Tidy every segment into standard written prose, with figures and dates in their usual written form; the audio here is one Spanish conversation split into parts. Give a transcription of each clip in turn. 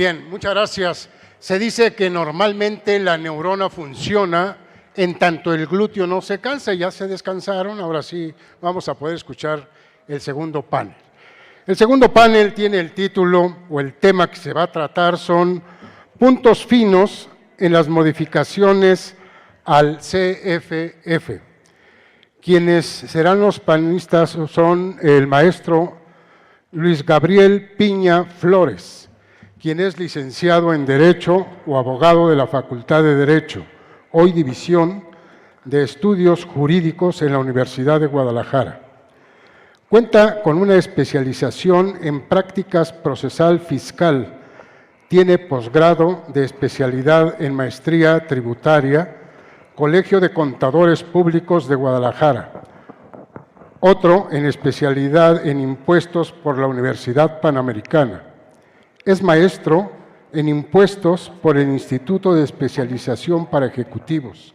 Bien, muchas gracias. Se dice que normalmente la neurona funciona en tanto el glúteo no se cansa. Ya se descansaron, ahora sí vamos a poder escuchar el segundo panel. El segundo panel tiene el título o el tema que se va a tratar son puntos finos en las modificaciones al CFF. Quienes serán los panelistas son el maestro Luis Gabriel Piña Flores, quien es licenciado en Derecho o abogado de la Facultad de Derecho, hoy División de Estudios Jurídicos en la Universidad de Guadalajara. Cuenta con una especialización en prácticas procesal fiscal, tiene posgrado de especialidad en maestría tributaria, Colegio de Contadores Públicos de Guadalajara, otro en especialidad en impuestos por la Universidad Panamericana. Es maestro en impuestos por el Instituto de Especialización para Ejecutivos.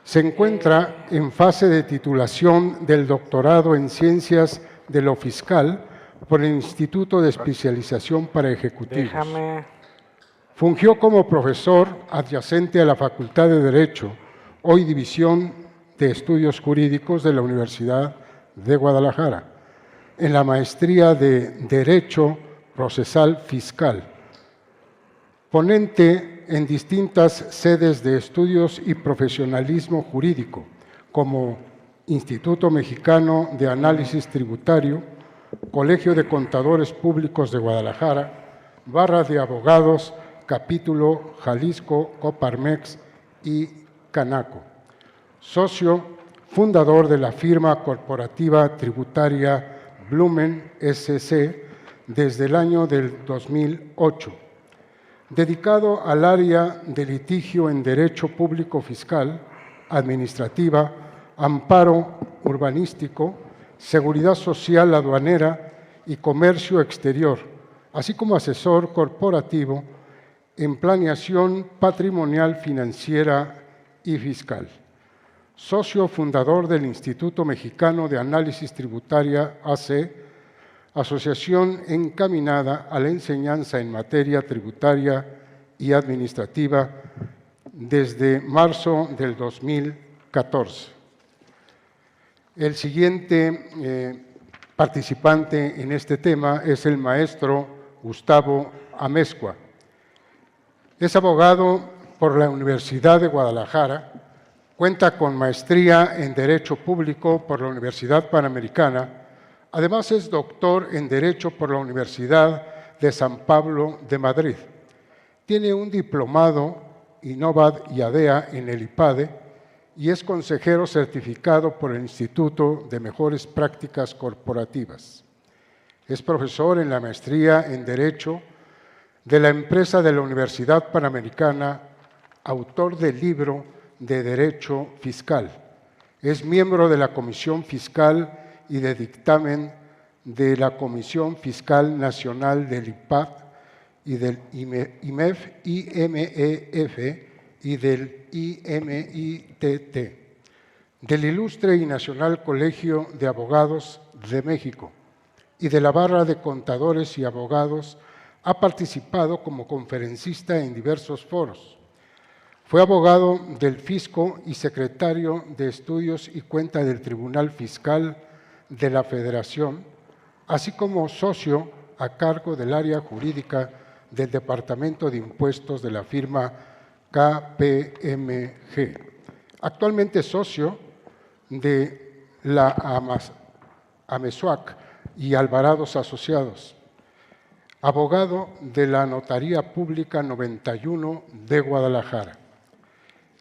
Se encuentra en fase de titulación del doctorado en Ciencias de lo Fiscal por el Instituto de Especialización para Ejecutivos. Fungió como profesor adyacente a la Facultad de Derecho, hoy División de Estudios Jurídicos de la Universidad de Guadalajara, en la maestría de Derecho Procesal Fiscal. Ponente en distintas sedes de estudios y profesionalismo jurídico, como Instituto Mexicano de Análisis Tributario, Colegio de Contadores Públicos de Guadalajara, Barra de Abogados, Capítulo Jalisco, Coparmex y Canaco. Socio fundador de la firma corporativa tributaria Blumen S.C., desde el año del 2008, dedicado al área de litigio en Derecho Público Fiscal, Administrativa, Amparo Urbanístico, Seguridad Social Aduanera y Comercio Exterior, así como asesor corporativo en planeación patrimonial, financiera y fiscal. Socio fundador del Instituto Mexicano de Análisis Tributaria AC, asociación encaminada a la enseñanza en materia tributaria y administrativa desde marzo del 2014. El siguiente participante en este tema es el maestro Gustavo Amezcua. Es abogado por la Universidad de Guadalajara, cuenta con maestría en Derecho Público por la Universidad Panamericana. Además, es doctor en Derecho por la Universidad de San Pablo de Madrid. Tiene un diplomado INOVAD y ADEA en el IPADE y es consejero certificado por el Instituto de Mejores Prácticas Corporativas. Es profesor en la maestría en Derecho de la empresa de la Universidad Panamericana, autor del libro de Derecho Fiscal. Es miembro de la Comisión Fiscal y de dictamen de la Comisión Fiscal Nacional del IPAD y del IMEF y del IMITT, del Ilustre y Nacional Colegio de Abogados de México y de la Barra de Contadores y Abogados. Ha participado como conferencista en diversos foros. Fue abogado del Fisco y secretario de Estudios y Cuenta del Tribunal Fiscal de la Federación, así como socio a cargo del área jurídica del Departamento de Impuestos de la firma KPMG. Actualmente socio de la Amesuac y Alvarados Asociados. Abogado de la Notaría Pública 91 de Guadalajara.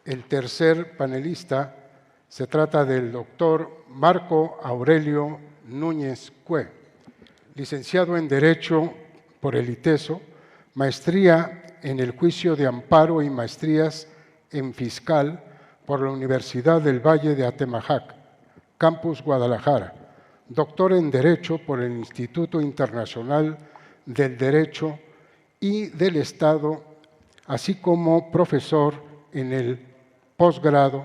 El tercer panelista se trata del doctor Marco Aurelio Núñez Cue, licenciado en Derecho por el ITESO, maestría en el Juicio de Amparo y maestrías en Fiscal por la Universidad del Valle de Atemajac, Campus Guadalajara, doctor en Derecho por el Instituto Internacional del Derecho y del Estado, así como profesor en el posgrado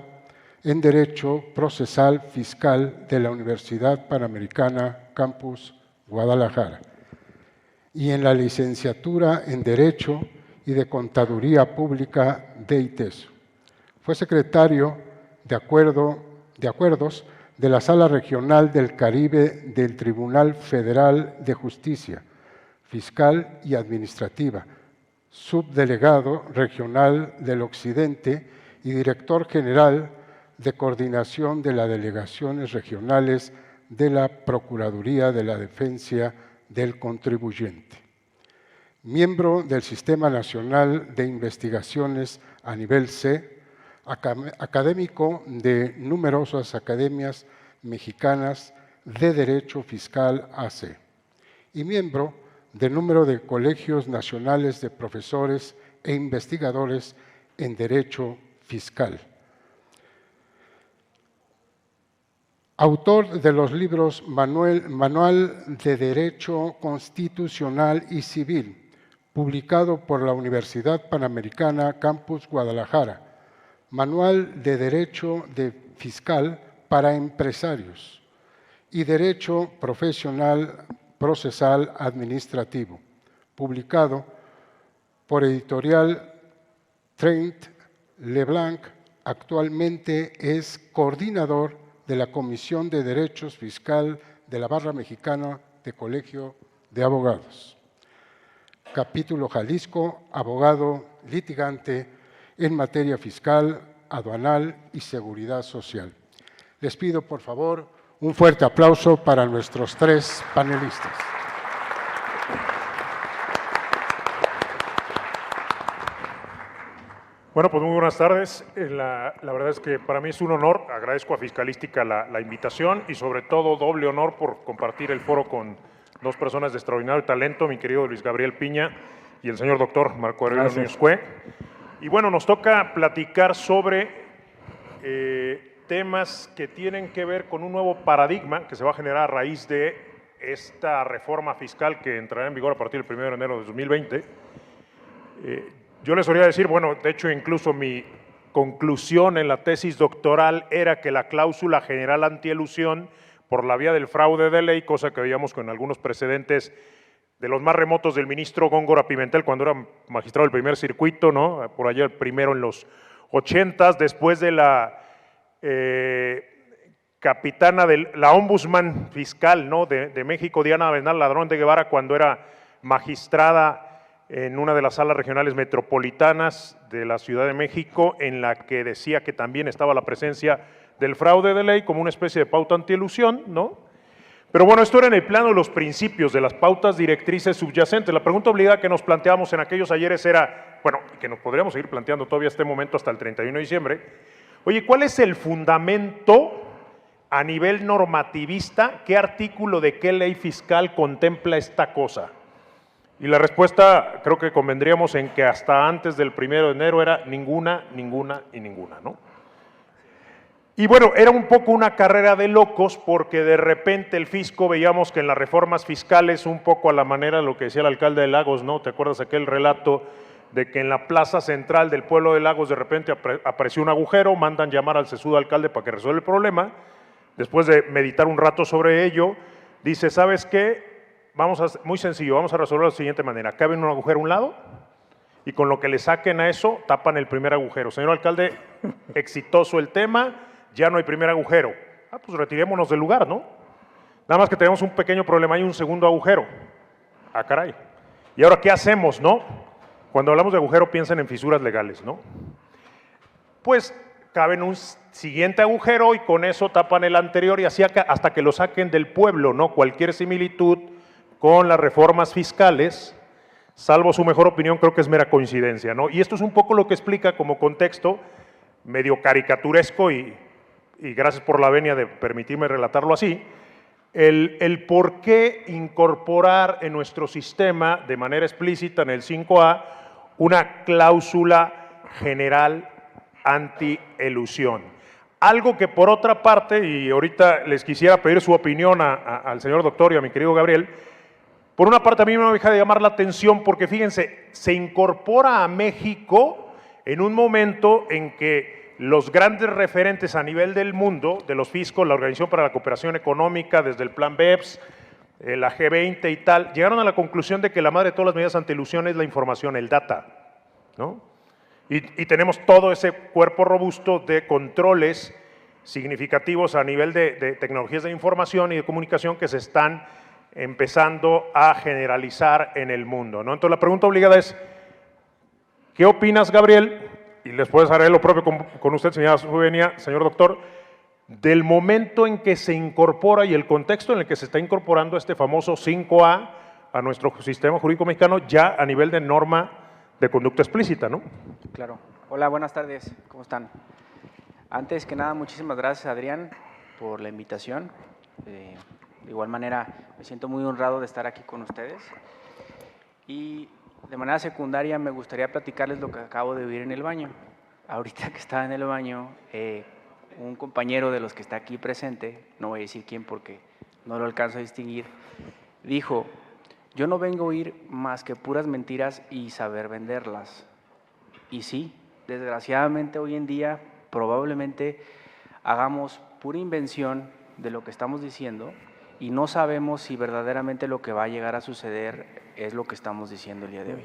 en Derecho Procesal Fiscal de la Universidad Panamericana, Campus Guadalajara, y en la licenciatura en Derecho y de Contaduría Pública de ITESO. Fue secretario de Acuerdos de la Sala Regional del Caribe del Tribunal Federal de Justicia, Fiscal y Administrativa, subdelegado regional del Occidente y director general de coordinación de las delegaciones regionales de la Procuraduría de la Defensa del Contribuyente. Miembro del Sistema Nacional de Investigaciones a nivel C, académico de numerosas academias mexicanas de Derecho Fiscal AC y miembro del número de colegios nacionales de profesores e investigadores en Derecho Fiscal. Autor de los libros Manual de Derecho Constitucional y Civil, publicado por la Universidad Panamericana Campus Guadalajara, Manual de Derecho Fiscal para Empresarios y Derecho Profesional Procesal Administrativo, publicado por Editorial Trent Leblanc. Actualmente es coordinador de la Comisión de Derechos Fiscal de la Barra Mexicana de Colegio de Abogados. Capítulo Jalisco, abogado litigante en materia fiscal, aduanal y seguridad social. Les pido, por favor, un fuerte aplauso para nuestros tres panelistas. Bueno, pues muy buenas tardes. La verdad es que para mí es un honor. Agradezco a Fiscalística la invitación y sobre todo doble honor por compartir el foro con dos personas de extraordinario talento, mi querido Luis Gabriel Piña y el señor doctor Marco Aurelio Núñez Cue. Y bueno, nos toca platicar sobre temas que tienen que ver con un nuevo paradigma que se va a generar a raíz de esta reforma fiscal que entrará en vigor a partir del 1 de enero de 2020. Yo les solía decir, bueno, de hecho incluso mi conclusión en la tesis doctoral era que la cláusula general antielusión por la vía del fraude de ley, cosa que veíamos con algunos precedentes de los más remotos del ministro Góngora Pimentel cuando era magistrado del primer circuito, ¿no? Por allá primero en los 80s, después de la capitana de la ombudsman fiscal, ¿no? de México, Diana Bernal Ladrón de Guevara, cuando era magistrada en una de las salas regionales metropolitanas de la Ciudad de México, en la que decía que también estaba la presencia del fraude de ley como una especie de pauta antielusión, ¿no? Pero bueno, esto era en el plano de los principios, de las pautas directrices subyacentes. La pregunta obligada que nos planteamos en aquellos ayeres era, bueno, y que nos podríamos seguir planteando todavía este momento hasta el 31 de diciembre, oye, ¿cuál es el fundamento a nivel normativista? ¿Qué artículo de qué ley fiscal contempla esta cosa? Y la respuesta, creo que convendríamos en que hasta antes del 1 de enero era ninguna, ninguna y ninguna, ¿no? Y bueno, era un poco una carrera de locos porque de repente el fisco veíamos que en las reformas fiscales, un poco a la manera de lo que decía el alcalde de Lagos, ¿no? ¿Te acuerdas aquel relato de que en la plaza central del pueblo de Lagos de repente apareció un agujero, mandan llamar al sesudo alcalde para que resuelva el problema? Después de meditar un rato sobre ello, dice, ¿sabes qué? Muy sencillo, vamos a resolverlo de la siguiente manera. Cabe un agujero a un lado, y con lo que le saquen a eso tapan el primer agujero. Señor alcalde, exitoso el tema, ya no hay primer agujero. Pues retirémonos del lugar, ¿no? Nada más que tenemos un pequeño problema, hay un segundo agujero. Caray. ¿Y ahora qué hacemos, no? Cuando hablamos de agujero piensen en fisuras legales, ¿no? Pues caben un siguiente agujero y con eso tapan el anterior y así hasta que lo saquen del pueblo, ¿no? Cualquier similitud con las reformas fiscales, salvo su mejor opinión, creo que es mera coincidencia, ¿no? Y esto es un poco lo que explica como contexto medio caricaturesco y gracias por la venia de permitirme relatarlo así, el por qué incorporar en nuestro sistema de manera explícita en el 5A una cláusula general anti-elusión. Algo que por otra parte, y ahorita les quisiera pedir su opinión al señor doctor y a mi querido Gabriel, por una parte a mí me deja de llamar la atención porque fíjense, se incorpora a México en un momento en que los grandes referentes a nivel del mundo, de los fiscos, la Organización para la Cooperación Económica, desde el Plan BEPS, la G20 y tal, llegaron a la conclusión de que la madre de todas las medidas anti-elusión es la información, el data, ¿no? Y tenemos todo ese cuerpo robusto de controles significativos a nivel de tecnologías de información y de comunicación que se están empezando a generalizar en el mundo, ¿no? Entonces la pregunta obligada es, ¿qué opinas, Gabriel? Y después haré lo propio con usted, señora Zubenia, señor doctor, del momento en que se incorpora y el contexto en el que se está incorporando este famoso 5A a nuestro sistema jurídico mexicano ya a nivel de norma de conducta explícita, ¿no? Claro. Hola, buenas tardes. ¿Cómo están? Antes que nada, muchísimas gracias, Adrián, por la invitación. De igual manera, me siento muy honrado de estar aquí con ustedes. Y de manera secundaria, me gustaría platicarles lo que acabo de vivir en el baño. Ahorita que estaba en el baño, un compañero de los que está aquí presente, no voy a decir quién porque no lo alcanzo a distinguir, dijo, yo no vengo a oír más que puras mentiras y saber venderlas. Y sí, desgraciadamente hoy en día probablemente hagamos pura invención de lo que estamos diciendo y no sabemos si verdaderamente lo que va a llegar a suceder es lo que estamos diciendo el día de hoy.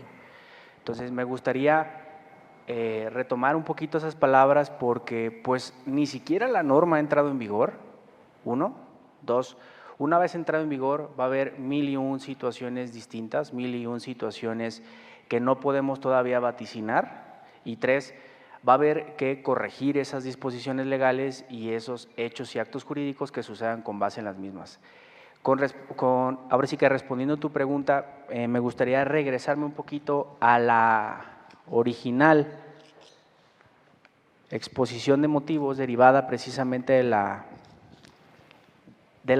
Entonces me gustaría retomar un poquito esas palabras porque pues ni siquiera la norma ha entrado en vigor, uno. Dos, una vez entrado en vigor va a haber 1001 situaciones distintas, 1001 situaciones que no podemos todavía vaticinar. Y tres, va a haber que corregir esas disposiciones legales y esos hechos y actos jurídicos que sucedan con base en las mismas. Ahora sí que respondiendo a tu pregunta, me gustaría regresarme un poquito a la original exposición de motivos derivada precisamente de la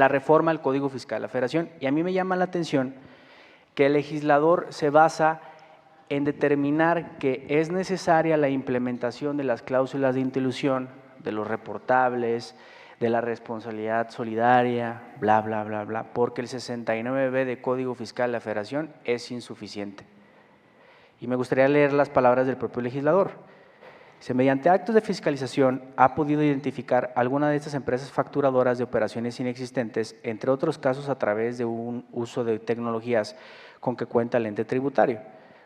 reforma al Código Fiscal de la Federación. Y a mí me llama la atención que el legislador se basa en determinar que es necesaria la implementación de las cláusulas de anti-elusión, de los reportables, de la responsabilidad solidaria, bla, bla, bla, bla, porque el 69B de Código Fiscal de la Federación es insuficiente. Y me gustaría leer las palabras del propio legislador. Dice, mediante actos de fiscalización ha podido identificar alguna de estas empresas facturadoras de operaciones inexistentes, entre otros casos a través de un uso de tecnologías con que cuenta el ente tributario,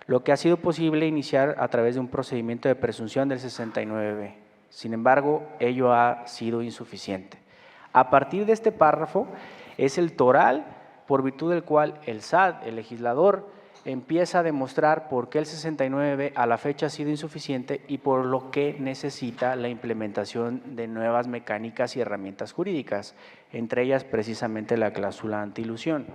lo que ha sido posible iniciar a través de un procedimiento de presunción del 69B. Sin embargo, ello ha sido insuficiente. A partir de este párrafo es el toral por virtud del cual el SAT, el legislador, empieza a demostrar por qué el 69B a la fecha ha sido insuficiente y por lo que necesita la implementación de nuevas mecánicas y herramientas jurídicas, entre ellas precisamente la cláusula anti-elusión.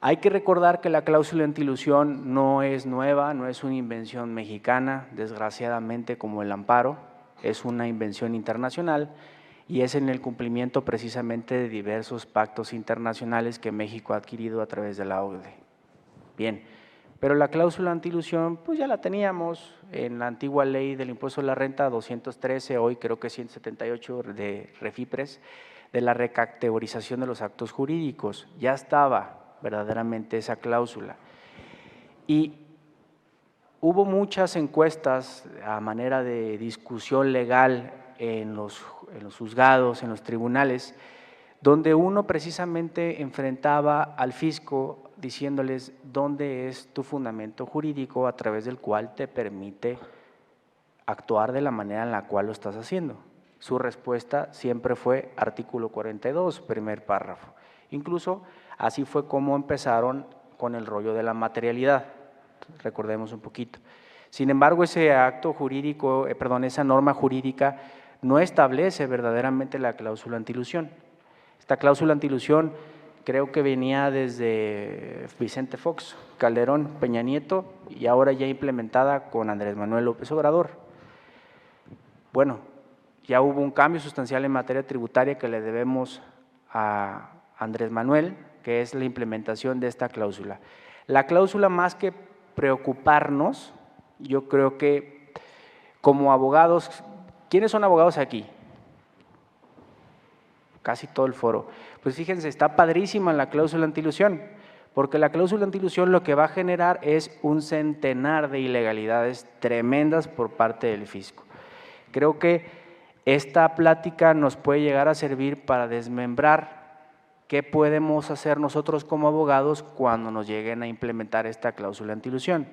Hay que recordar que la cláusula anti-elusión no es nueva, no es una invención mexicana, desgraciadamente como el amparo, es una invención internacional y es en el cumplimiento precisamente de diversos pactos internacionales que México ha adquirido a través de la OCDE. Bien, pero la cláusula anti-elusión pues ya la teníamos en la antigua ley del impuesto a la renta 213, hoy creo que 178 de Refipres, de la recategorización de los actos jurídicos, ya estaba verdaderamente esa cláusula. Y hubo muchas encuestas a manera de discusión legal en los juzgados, en los tribunales, donde uno precisamente enfrentaba al fisco diciéndoles dónde es tu fundamento jurídico a través del cual te permite actuar de la manera en la cual lo estás haciendo. Su respuesta siempre fue artículo 42, primer párrafo. Incluso así fue como empezaron con el rollo de la materialidad, recordemos un poquito. Sin embargo, ese acto jurídico, esa norma jurídica no establece verdaderamente la cláusula antiilusión. Esta cláusula antiilusión creo que venía desde Vicente Fox, Calderón, Peña Nieto y ahora ya implementada con Andrés Manuel López Obrador. Bueno, ya hubo un cambio sustancial en materia tributaria que le debemos a Andrés Manuel, que es la implementación de esta cláusula. La cláusula, más que preocuparnos, yo creo que como abogados, ¿quiénes son abogados aquí? Casi todo el foro. Pues fíjense, está padrísima la cláusula antiilusión, porque la cláusula antiilusión lo que va a generar es un centenar de ilegalidades tremendas por parte del fisco. Creo que esta plática nos puede llegar a servir para desmembrar qué podemos hacer nosotros como abogados cuando nos lleguen a implementar esta cláusula antiilusión.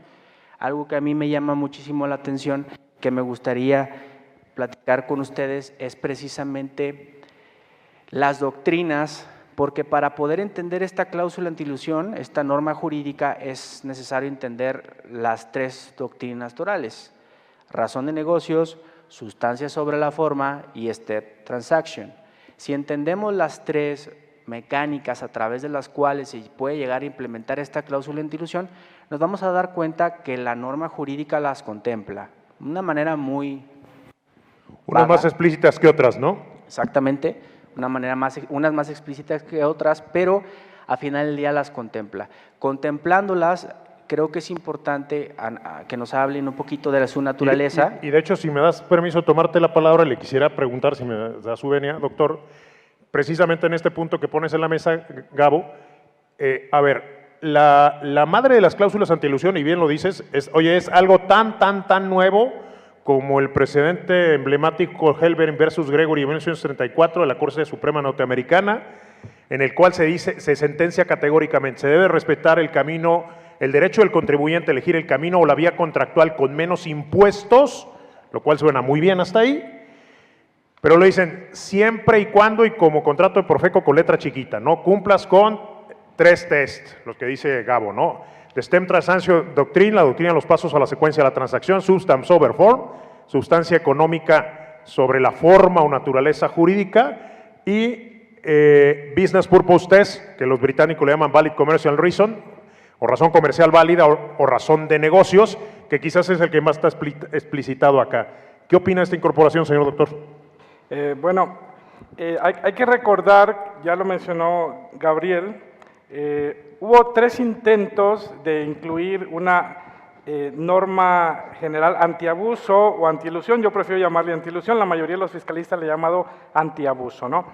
Algo que a mí me llama muchísimo la atención, que me gustaría platicar con ustedes, es precisamente las doctrinas, porque para poder entender esta cláusula antiilusión, esta norma jurídica, es necesario entender las tres doctrinas torales: razón de negocios, sustancia sobre la forma y step transaction. Si entendemos las tres mecánicas a través de las cuales se puede llegar a implementar esta cláusula antiilusión, nos vamos a dar cuenta que la norma jurídica las contempla de una manera muy unas vaga. Más explícitas que otras, ¿no? Exactamente, unas más explícitas que otras, pero a final del día las contempla. Contemplándolas, creo que es importante que nos hablen un poquito de su naturaleza. Y de hecho, si me das permiso de tomarte la palabra, le quisiera preguntar, si me da su venia, doctor, precisamente en este punto que pones en la mesa, Gabo, a ver, la madre de las cláusulas antiilusión, y bien lo dices, es algo tan nuevo como el precedente emblemático Helbert versus Gregory en 1934 de la Corte Suprema Norteamericana, en el cual se sentencia categóricamente: se debe respetar el derecho del contribuyente a elegir el camino o la vía contractual con menos impuestos, lo cual suena muy bien hasta ahí, pero le dicen siempre y cuando y como contrato de Profeco con letra chiquita, no cumplas con 3 tests, los que dice Gabo, ¿no? The Stem Transaction Doctrine, la doctrina de los pasos a la secuencia de la transacción; Substance over Form, sustancia económica sobre la forma o naturaleza jurídica; y Business Purpose Test, que los británicos le llaman Valid Commercial Reason, o razón comercial válida, o razón de negocios, que quizás es el que más está explicitado acá. ¿Qué opina de esta incorporación, señor doctor? Hay que recordar, ya lo mencionó Gabriel, hubo 3 intentos de incluir una norma general antiabuso o antiilusión. Yo prefiero llamarle antiilusión, la mayoría de los fiscalistas le han llamado antiabuso, ¿no?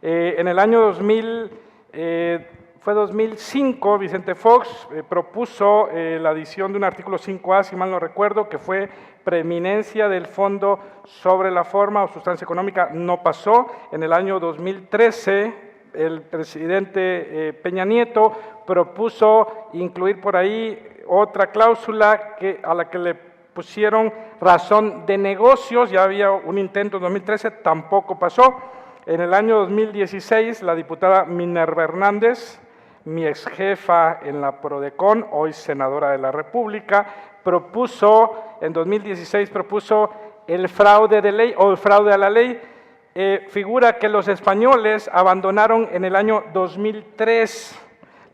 En el año 2005, Vicente Fox propuso la adición de un artículo 5A, si mal no recuerdo, que fue preeminencia del fondo sobre la forma o sustancia económica. No pasó. En el año 2013, el presidente Peña Nieto propuso incluir por ahí otra cláusula a la que le pusieron razón de negocios. Ya había un intento en 2013, tampoco pasó. En el año 2016, la diputada Minerva Hernández, mi ex jefa en la Prodecon, hoy senadora de la República, en 2016 propuso el fraude de ley o el fraude a la ley. Figura que los españoles abandonaron en el año 2003.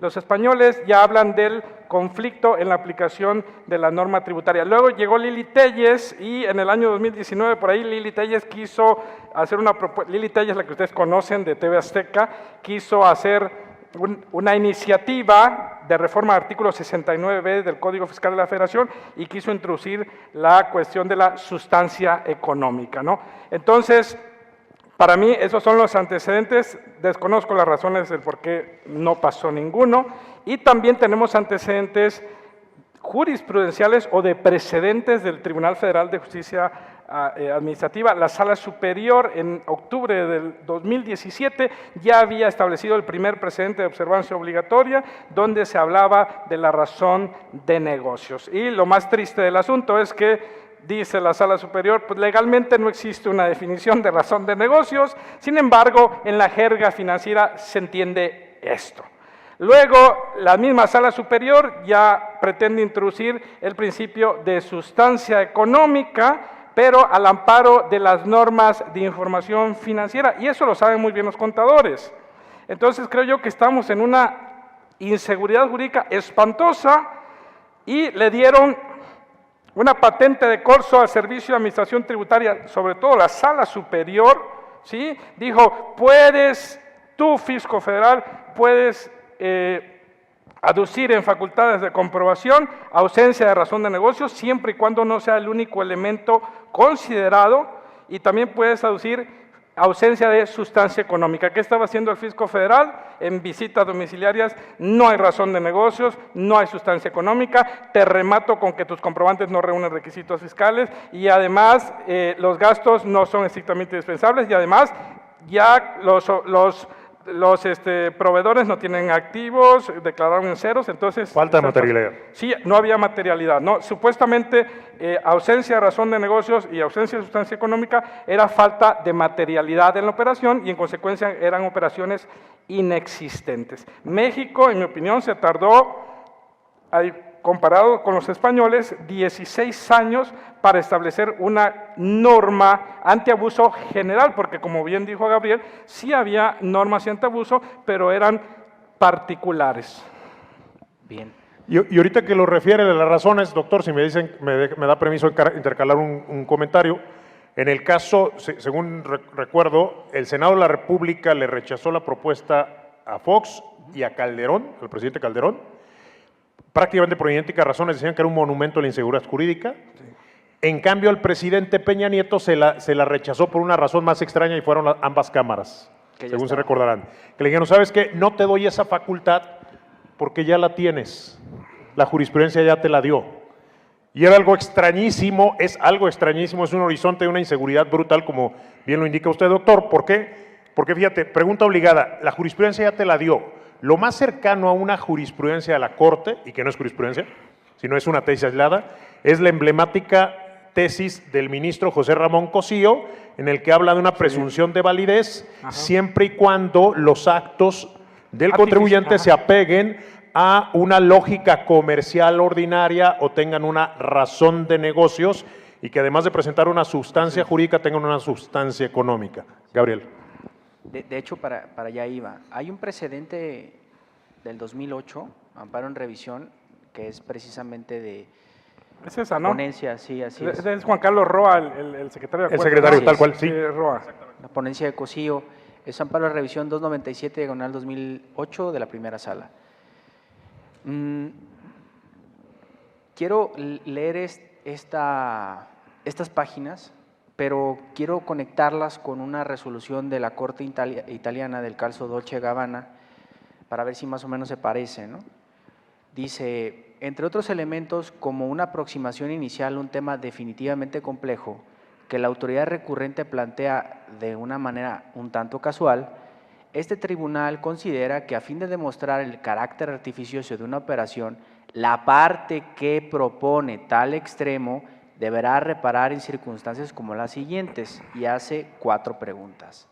Los españoles ya hablan del conflicto en la aplicación de la norma tributaria. Luego llegó Lili Téllez y en el año 2019, por ahí, Lili Téllez quiso hacer una propuesta. Lili Téllez, la que ustedes conocen de TV Azteca, quiso hacer una iniciativa de reforma del artículo 69b del Código Fiscal de la Federación y quiso introducir la cuestión de la sustancia económica, ¿no? Entonces, para mí, esos son los antecedentes. Desconozco las razones del por qué no pasó ninguno. Y también tenemos antecedentes jurisprudenciales o de precedentes del Tribunal Federal de Justicia administrativa, la Sala Superior en octubre del 2017 ya había establecido el primer precedente de observancia obligatoria donde se hablaba de la razón de negocios. Y lo más triste del asunto es que dice la Sala Superior, pues legalmente no existe una definición de razón de negocios, sin embargo, en la jerga financiera se entiende esto. Luego, la misma Sala Superior ya pretende introducir el principio de sustancia económica, pero al amparo de las normas de información financiera, y eso lo saben muy bien los contadores. Entonces, creo yo que estamos en una inseguridad jurídica espantosa y le dieron una patente de corso al Servicio de Administración Tributaria, sobre todo la Sala Superior, ¿sí? Dijo, puedes, tú, Fisco Federal, puedes aducir en facultades de comprobación ausencia de razón de negocios, siempre y cuando no sea el único elemento considerado, y también puedes aducir ausencia de sustancia económica. ¿Qué estaba haciendo el Fisco Federal? En visitas domiciliarias no hay razón de negocios, no hay sustancia económica, te remato con que tus comprobantes no reúnen requisitos fiscales y además los gastos no son estrictamente dispensables y además ya los proveedores no tienen activos, declararon en ceros, entonces… Falta de materialidad. Sí, no había materialidad, ¿no? Supuestamente ausencia de razón de negocios y ausencia de sustancia económica era falta de materialidad en la operación y en consecuencia eran operaciones inexistentes. México, en mi opinión, se tardó, comparado con los españoles, 16 años para establecer una norma antiabuso general, porque como bien dijo Gabriel, sí había normas antiabuso, pero eran particulares. Bien. Y ahorita que lo refiere a las razones, doctor, si me dicen, me da permiso intercalar un comentario. En el caso, según recuerdo, el Senado de la República le rechazó la propuesta a Fox y a Calderón, al presidente Calderón, prácticamente por idénticas razones, decían que era un monumento a la inseguridad jurídica. Sí. En cambio, al presidente Peña Nieto se la rechazó por una razón más extraña y fueron ambas cámaras, según se recordarán. Que le dijeron, ¿sabes qué? No te doy esa facultad porque ya la tienes, la jurisprudencia ya te la dio. Y era algo extrañísimo, es un horizonte de una inseguridad brutal, como bien lo indica usted, doctor. ¿Por qué? Porque fíjate, pregunta obligada, la jurisprudencia ya te la dio. Lo más cercano a una jurisprudencia de la Corte, y que no es jurisprudencia, sino es una tesis aislada, es la emblemática tesis del ministro José Ramón Cosío, en el que habla de una presunción de validez, siempre y cuando los actos del contribuyente se apeguen a una lógica comercial ordinaria o tengan una razón de negocios y que además de presentar una sustancia jurídica tengan una sustancia económica. Gabriel. De hecho, para allá iba. Hay un precedente del 2008, amparo en revisión, que es precisamente de… Es esa, ¿no? Ponencia, sí, así es. Es Juan Carlos Roa, el secretario de El secretario, tal cual, sí. Roa. La ponencia de Cosío, es amparo de revisión 297/2008 de la primera sala. Quiero leer estas páginas, pero quiero conectarlas con una resolución de la Corte italiana del caso Dolce Gabbana para ver si más o menos se parece, ¿no? Dice, entre otros elementos, como una aproximación inicial a un tema definitivamente complejo que la autoridad recurrente plantea de una manera un tanto casual, este tribunal considera que a fin de demostrar el carácter artificioso de una operación, la parte que propone tal extremo deberá reparar en circunstancias como las siguientes, y hace 4 preguntas.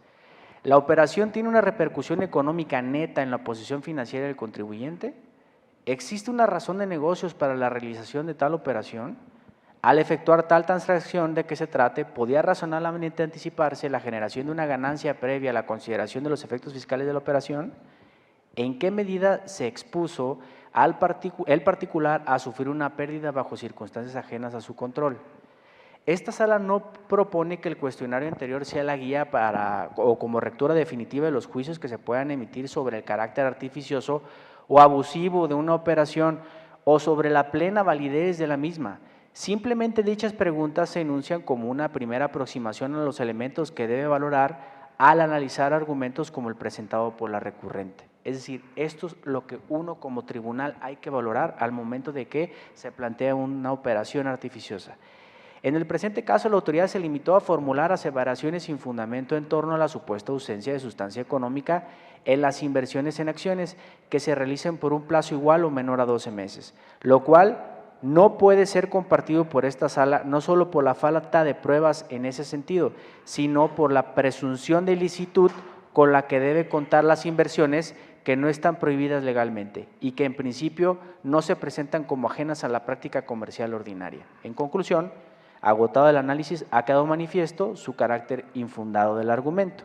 ¿La operación tiene una repercusión económica neta en la posición financiera del contribuyente? ¿Existe una razón de negocios para la realización de tal operación? Al efectuar tal transacción de que se trate, ¿podía razonablemente anticiparse la generación de una ganancia previa a la consideración de los efectos fiscales de la operación? ¿En qué medida se expuso el particular a sufrir una pérdida bajo circunstancias ajenas a su control? Esta sala no propone que el cuestionario anterior sea la guía o como rectura definitiva de los juicios que se puedan emitir sobre el carácter artificioso o abusivo de una operación o sobre la plena validez de la misma. Simplemente dichas preguntas se enuncian como una primera aproximación a los elementos que debe valorar al analizar argumentos como el presentado por la recurrente. Es decir, esto es lo que uno como tribunal hay que valorar al momento de que se plantea una operación artificiosa. En el presente caso, la autoridad se limitó a formular aseveraciones sin fundamento en torno a la supuesta ausencia de sustancia económica en las inversiones en acciones que se realicen por un plazo igual o menor a 12 meses, lo cual no puede ser compartido por esta sala, no solo por la falta de pruebas en ese sentido, sino por la presunción de ilicitud con la que debe contar las inversiones que no están prohibidas legalmente y que en principio no se presentan como ajenas a la práctica comercial ordinaria. En conclusión, agotado el análisis, ha quedado manifiesto su carácter infundado del argumento.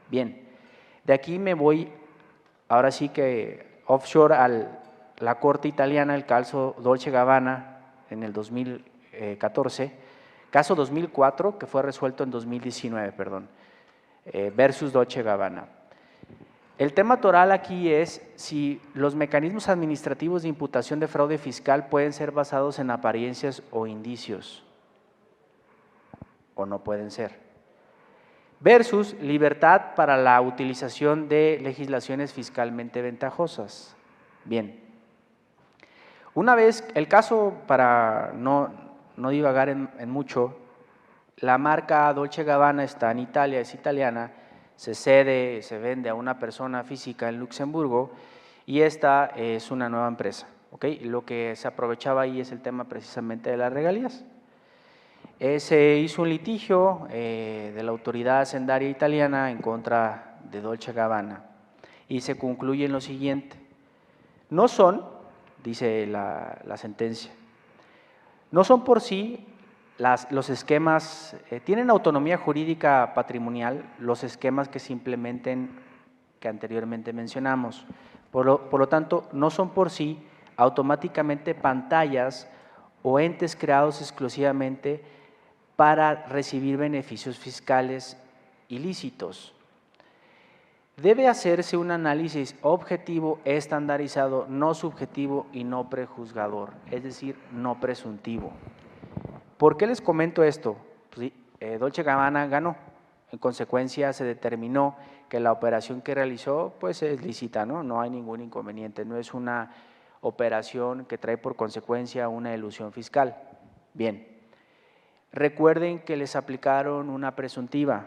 Bien, de aquí me voy, ahora sí que offshore a la Corte italiana, el caso Dolce Gabbana en el 2014, caso 2004 que fue resuelto en 2019, versus Dolce Gabbana. El tema toral aquí es si los mecanismos administrativos de imputación de fraude fiscal pueden ser basados en apariencias o indicios, o no pueden ser, versus libertad para la utilización de legislaciones fiscalmente ventajosas. Bien, una vez, el caso, para no divagar en mucho, la marca Dolce Gabbana está en Italia, es italiana, se vende a una persona física en Luxemburgo y esta es una nueva empresa, ¿ok? Lo que se aprovechaba ahí es el tema precisamente de las regalías. Se hizo un litigio de la autoridad hacendaria italiana en contra de Dolce Gabbana y se concluye en lo siguiente: no son, dice la sentencia, no son por sí los esquemas, tienen autonomía jurídica patrimonial los esquemas que se implementen que anteriormente mencionamos. Por lo tanto, no son por sí automáticamente pantallas o entes creados exclusivamente para recibir beneficios fiscales ilícitos. Debe hacerse un análisis objetivo, estandarizado, no subjetivo y no prejuzgador, es decir, no presuntivo. ¿Por qué les comento esto? Pues, Dolce Gabbana ganó, en consecuencia se determinó que la operación que realizó pues es lícita, no hay ningún inconveniente, no es una operación que trae por consecuencia una elusión fiscal. Bien, recuerden que les aplicaron una presuntiva.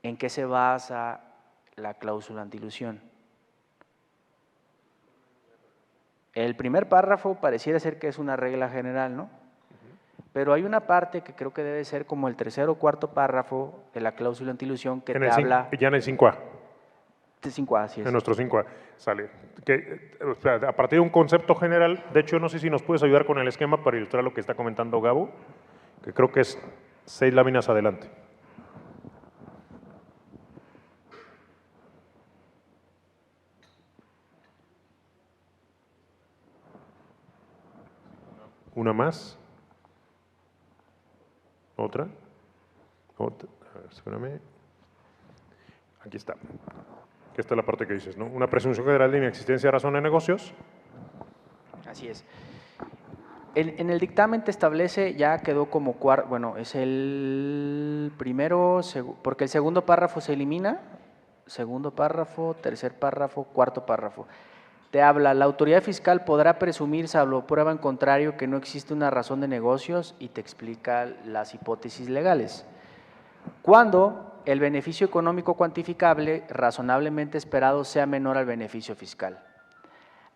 ¿En qué se basa la cláusula antiilusión? El primer párrafo pareciera ser que es una regla general, ¿no? Pero hay una parte que creo que debe ser como el tercer o cuarto párrafo de la cláusula antiilusión que te habla… Ya en el 5A. De 5A, así es. En nuestro 5A sale. O sea, a partir de un concepto general, de hecho no sé si nos puedes ayudar con el esquema para ilustrar lo que está comentando Gabo, que creo que es 6 láminas adelante. Una más. Otra. A ver, espérame. Aquí está. Que esta es la parte que dices, ¿no? Una presunción general de inexistencia de razón de negocios. Así es. En el dictamen te establece, ya quedó como cuarto, bueno, es el primero, porque el segundo párrafo se elimina, segundo párrafo, tercer párrafo, cuarto párrafo. Te habla, la autoridad fiscal podrá presumir, salvo prueba en contrario, que no existe una razón de negocios y te explica las hipótesis legales. Cuando el beneficio económico cuantificable razonablemente esperado sea menor al beneficio fiscal.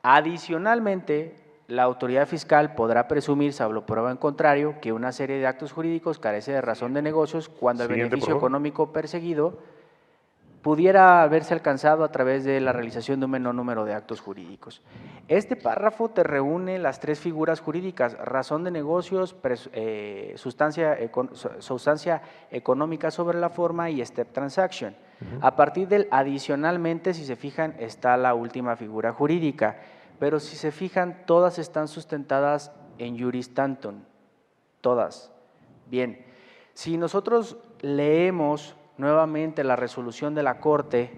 Adicionalmente, la autoridad fiscal podrá presumir, salvo prueba en contrario, que una serie de actos jurídicos carece de razón de negocios cuando el beneficio económico perseguido pudiera haberse alcanzado a través de la realización de un menor número de actos jurídicos. Este párrafo te reúne las tres figuras jurídicas: razón de negocios, sustancia económica sobre la forma y step transaction. A partir del adicionalmente, si se fijan, está la última figura jurídica, pero si se fijan, todas están sustentadas en juris tantum, todas. Bien, si nosotros leemos nuevamente la resolución de la Corte,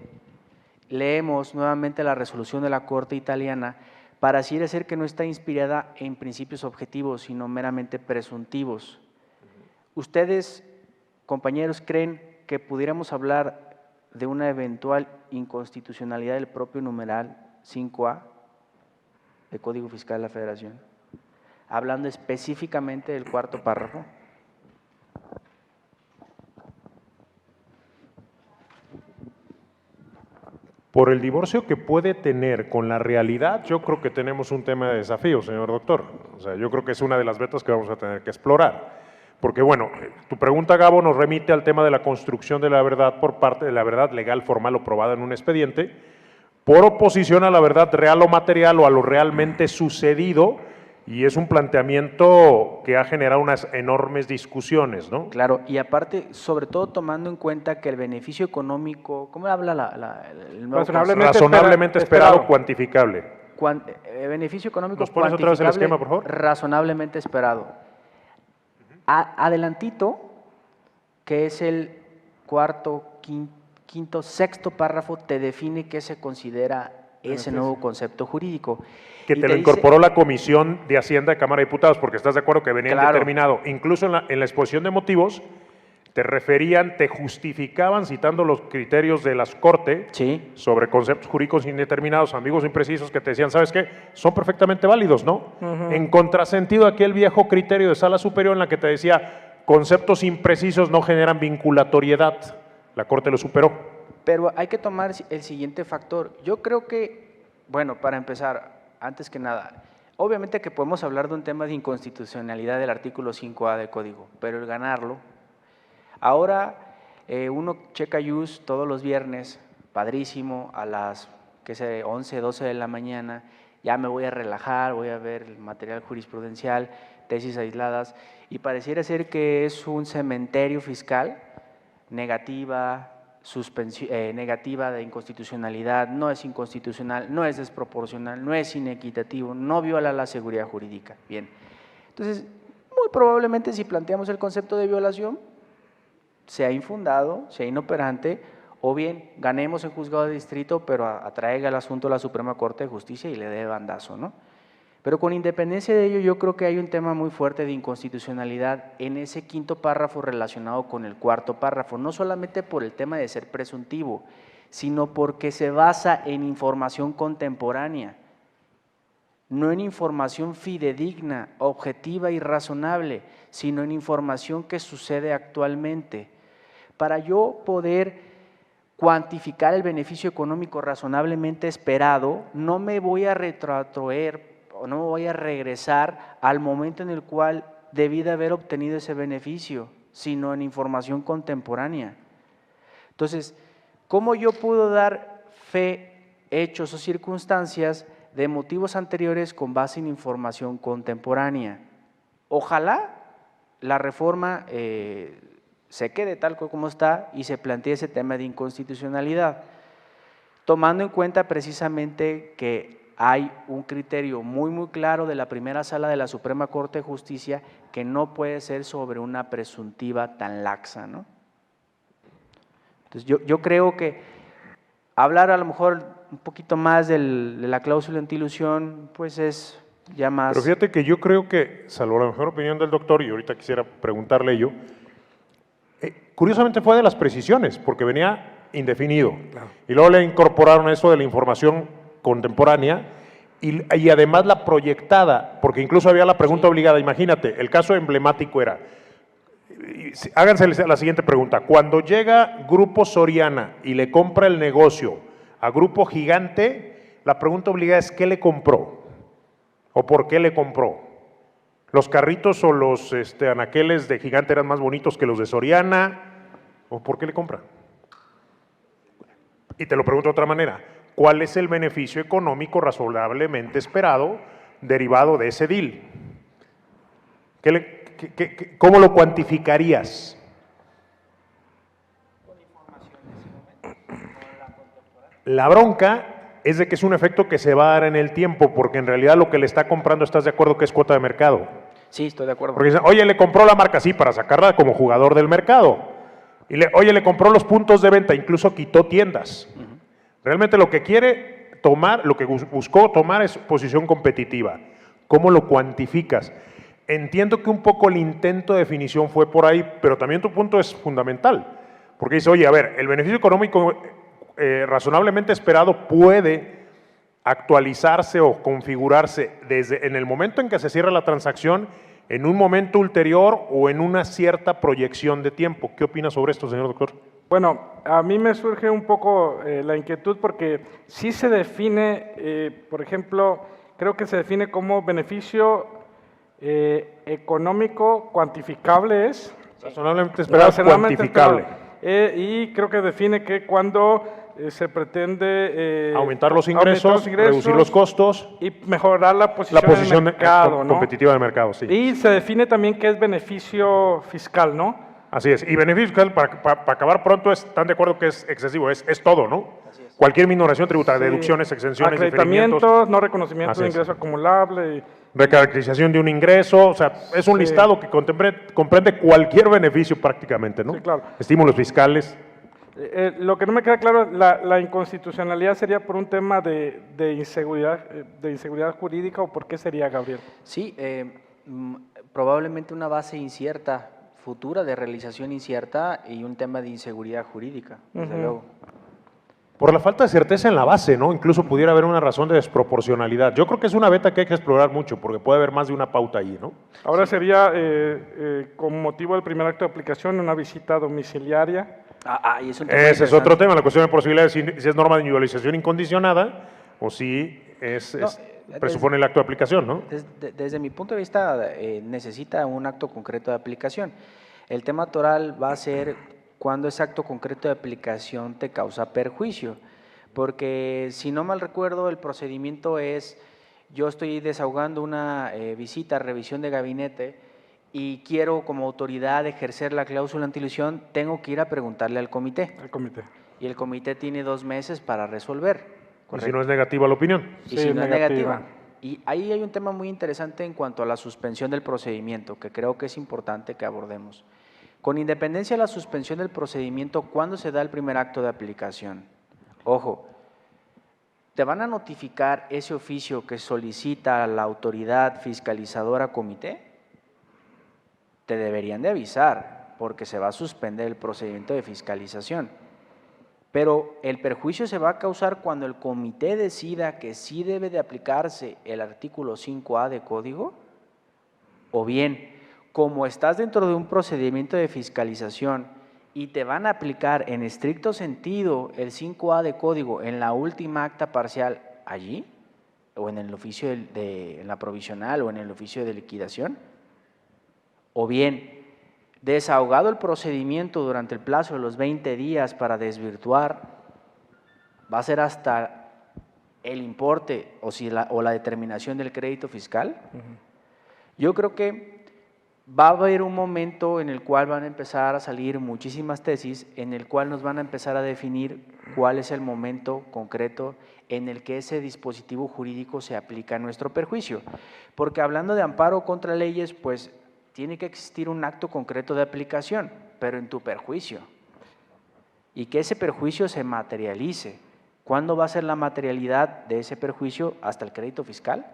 italiana, pareciera ser que no está inspirada en principios objetivos, sino meramente presuntivos. ¿Ustedes, compañeros, creen que pudiéramos hablar de una eventual inconstitucionalidad del propio numeral 5A del Código Fiscal de la Federación, hablando específicamente del cuarto párrafo? Por el divorcio que puede tener con la realidad, yo creo que tenemos un tema de desafío, señor doctor. O sea, yo creo que es una de las vetas que vamos a tener que explorar. Porque, bueno, tu pregunta, Gabo, nos remite al tema de la construcción de la verdad por parte de la verdad legal, formal o probada en un expediente, por oposición a la verdad real o material o a lo realmente sucedido, y es un planteamiento que ha generado unas enormes discusiones, ¿no? Claro, y aparte, sobre todo tomando en cuenta que el beneficio económico, ¿cómo habla el nuevo Razonablemente esperado, cuantificable. Beneficio económico ¿Nos pones otra vez el esquema, por favor? Razonablemente esperado. Adelantito, que es el cuarto, quinto, sexto párrafo, te define qué se considera ese nuevo concepto jurídico. Que te lo incorporó la Comisión de Hacienda de Cámara de Diputados, porque estás de acuerdo que venía determinado. Incluso en la exposición de motivos, te referían, te justificaban citando los criterios de las Corte sobre conceptos jurídicos indeterminados, ambiguos, imprecisos, que te decían, ¿sabes qué? Son perfectamente válidos, ¿no? En contrasentido a aquel viejo criterio de Sala Superior en la que te decía, conceptos imprecisos no generan vinculatoriedad. La Corte lo superó. Pero hay que tomar el siguiente factor. Yo creo que, bueno, para empezar, antes que nada, obviamente que podemos hablar de un tema de inconstitucionalidad del artículo 5A del Código, pero el ganarlo. Ahora uno checa IUS todos los viernes, padrísimo, a las 11, 12 de la mañana, ya me voy a relajar, voy a ver el material jurisprudencial, tesis aisladas, y pareciera ser que es un cementerio fiscal, negativa de inconstitucionalidad, no es inconstitucional, no es desproporcional, no es inequitativo, no viola la seguridad jurídica. Bien, entonces, muy probablemente si planteamos el concepto de violación, sea infundado, sea inoperante, o bien ganemos en juzgado de distrito, pero atraiga el asunto a la Suprema Corte de Justicia y le dé bandazo, ¿no? Pero con independencia de ello, yo creo que hay un tema muy fuerte de inconstitucionalidad en ese quinto párrafo relacionado con el cuarto párrafo, no solamente por el tema de ser presuntivo, sino porque se basa en información contemporánea, no en información fidedigna, objetiva y razonable, sino en información que sucede actualmente. Para yo poder cuantificar el beneficio económico razonablemente esperado, no me voy a retrotraer o no me voy a regresar al momento en el cual debí de haber obtenido ese beneficio, sino en información contemporánea. Entonces, ¿cómo yo puedo dar fe, hechos o circunstancias de motivos anteriores con base en información contemporánea? Ojalá la reforma se quede tal como está y se plantee ese tema de inconstitucionalidad, tomando en cuenta precisamente que hay un criterio muy claro de la primera sala de la Suprema Corte de Justicia que no puede ser sobre una presuntiva tan laxa, ¿no? Entonces yo creo que hablar a lo mejor un poquito más de la cláusula anti-ilusión, pues es ya más… Pero fíjate que yo creo que, salvo la mejor opinión del doctor, y ahorita quisiera preguntarle yo, curiosamente fue de las precisiones, porque venía indefinido, y luego le incorporaron eso de la información contemporánea y además la proyectada, porque incluso había la pregunta obligada. Imagínate, el caso emblemático era, háganse la siguiente pregunta, cuando llega Grupo Soriana y le compra el negocio a Grupo Gigante, la pregunta obligada es ¿qué le compró? ¿O por qué le compró? ¿Los carritos o los anaqueles de Gigante eran más bonitos que los de Soriana? ¿O por qué le compra? Y te lo pregunto de otra manera, ¿cuál es el beneficio económico razonablemente esperado derivado de ese deal? ¿Cómo lo cuantificarías? La bronca es de que es un efecto que se va a dar en el tiempo, porque en realidad lo que le está comprando, ¿estás de acuerdo que es cuota de mercado? Sí, estoy de acuerdo. Porque dicen, oye, le compró la marca, sí, para sacarla como jugador del mercado. Y oye, le compró los puntos de venta, incluso quitó tiendas. Realmente lo que quiere tomar, lo que buscó tomar es posición competitiva. ¿Cómo lo cuantificas? Entiendo que un poco el intento de definición fue por ahí, pero también tu punto es fundamental. Porque dice, oye, a ver, el beneficio económico razonablemente esperado puede actualizarse o configurarse desde en el momento en que se cierra la transacción ¿En un momento ulterior o en una cierta proyección de tiempo? ¿Qué opina sobre esto, señor doctor? Bueno, a mí me surge un poco la inquietud porque sí se define, por ejemplo, creo que se define como beneficio económico cuantificable es. Razonablemente esperado, cuantificable. Y creo que define que cuando se pretende aumentar los ingresos, reducir los costos y mejorar la posición del mercado, ¿no? competitiva del mercado, sí. Y se define también que es beneficio fiscal, ¿no? Así es. Y beneficio fiscal, para acabar pronto, ¿están de acuerdo que es excesivo? Es todo, ¿no? Así es. Cualquier minoración tributaria, Sí. deducciones, exenciones, Acreditamientos, diferimientos, no reconocimiento de ingreso acumulable. recaracterización de un ingreso, o sea, es un Sí. listado que comprende cualquier beneficio prácticamente, ¿no? Sí, claro. Estímulos fiscales. Lo que no me queda claro, la inconstitucionalidad sería por un tema de inseguridad jurídica, ¿o por qué sería, Gabriel? Sí, probablemente una base incierta, futura de realización incierta y un tema de inseguridad jurídica, desde luego. Por la falta de certeza en la base, ¿no? Incluso pudiera haber una razón de desproporcionalidad. Yo creo que es una beta que hay que explorar mucho, porque puede haber más de una pauta ahí, ¿no? Ahora sería, con motivo del primer acto de aplicación, una visita domiciliaria. Y es un tema Ese es otro interesante. tema, la cuestión de posibilidades, si es norma de individualización incondicionada o si presupone el acto de aplicación, ¿no? Desde mi punto de vista, necesita un acto concreto de aplicación. El tema toral va a ser cuando ese acto concreto de aplicación te causa perjuicio, porque si no mal recuerdo, el procedimiento es, yo estoy desahogando una visita, revisión de gabinete, y quiero como autoridad ejercer la cláusula anti-elusión, tengo que ir a preguntarle al comité. El comité. Y el comité tiene 2 meses para resolver. Y si no es negativa la opinión. Y Sí, si no es negativa. negativa. Y ahí hay un tema muy interesante en cuanto a la suspensión del procedimiento, que creo que es importante que abordemos. Con independencia de la suspensión del procedimiento, ¿cuándo se da el primer acto de aplicación? Ojo, te van a notificar ese oficio que solicita la autoridad fiscalizadora comité. Te deberían de avisar, porque se va a suspender el procedimiento de fiscalización. Pero el perjuicio se va a causar cuando el comité decida que sí debe de aplicarse el artículo 5A de código, o bien, como estás dentro de un procedimiento de fiscalización y te van a aplicar en estricto sentido el 5A de código en la última acta parcial allí, o en el oficio en la provisional o en el oficio de liquidación, o bien, desahogado el procedimiento durante el plazo de los 20 días para desvirtuar, va a ser hasta el importe o la determinación del crédito fiscal. Yo creo que va a haber un momento en el cual van a empezar a salir muchísimas tesis, en el cual nos van a empezar a definir cuál es el momento concreto en el que ese dispositivo jurídico se aplica a nuestro perjuicio. Porque hablando de amparo contra leyes, pues tiene que existir un acto concreto de aplicación, pero en tu perjuicio. Y que ese perjuicio se materialice. ¿Cuándo va a ser la materialidad de ese perjuicio? ¿Hasta el crédito fiscal?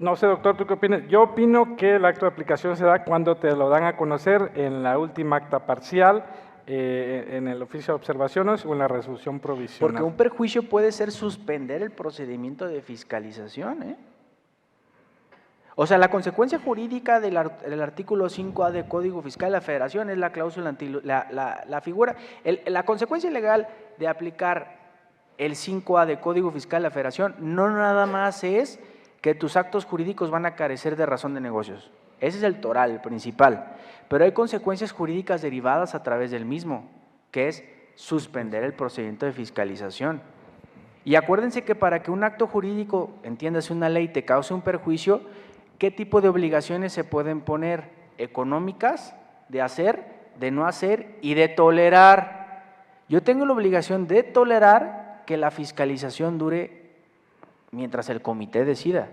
No sé, doctor, ¿tú qué opinas? Yo opino que el acto de aplicación se da cuando te lo dan a conocer en la última acta parcial, en el oficio de observaciones o en la resolución provisional. Porque un perjuicio puede ser suspender el procedimiento de fiscalización, ¿eh? O sea, la consecuencia jurídica del artículo 5A de Código Fiscal de la Federación es la cláusula la figura, la consecuencia legal de aplicar el 5A de Código Fiscal de la Federación no nada más es que tus actos jurídicos van a carecer de razón de negocios. Ese es el toral, el principal. Pero hay consecuencias jurídicas derivadas a través del mismo, que es suspender el procedimiento de fiscalización. Y acuérdense que para que un acto jurídico, entiéndase una ley, te cause un perjuicio, ¿qué tipo de obligaciones se pueden poner? Económicas, de hacer, de no hacer y de tolerar. Yo tengo la obligación de tolerar que la fiscalización dure mientras el comité decida.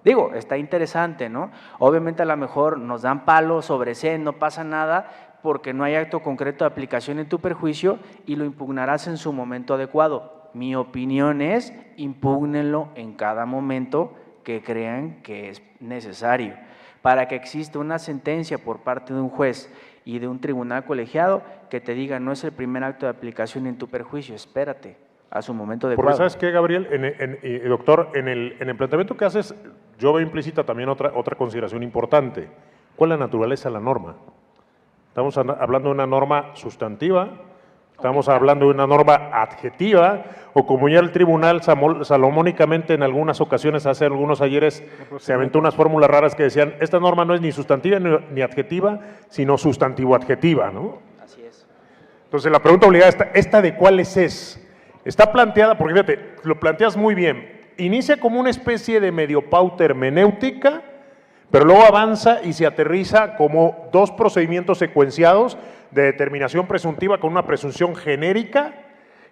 Digo, está interesante, ¿no? Obviamente a lo mejor nos dan palo sobre C, no pasa nada porque no hay acto concreto de aplicación en tu perjuicio y lo impugnarás en su momento adecuado. Mi opinión es, impúgnenlo en cada momento que crean que es necesario, para que exista una sentencia por parte de un juez y de un tribunal colegiado que te diga no es el primer acto de aplicación en tu perjuicio, espérate a su momento adecuado. Porque ¿sabes qué, Gabriel? Doctor, en el planteamiento que haces, yo veo implícita también otra consideración importante. ¿Cuál es la naturaleza de la norma? Estamos hablando de una norma sustantiva, estamos hablando de una norma adjetiva, o como ya el tribunal salomónicamente en algunas ocasiones, hace algunos ayeres, se aventó unas fórmulas raras que decían, esta norma no es ni sustantiva ni adjetiva, sino sustantivo-adjetiva, ¿no? Así es. Entonces la pregunta obligada, ¿esta de cuáles es? Está planteada, porque fíjate, lo planteas muy bien, inicia como una especie de medio pauta hermenéutica, pero luego avanza y se aterriza como dos procedimientos secuenciados de determinación presuntiva con una presunción genérica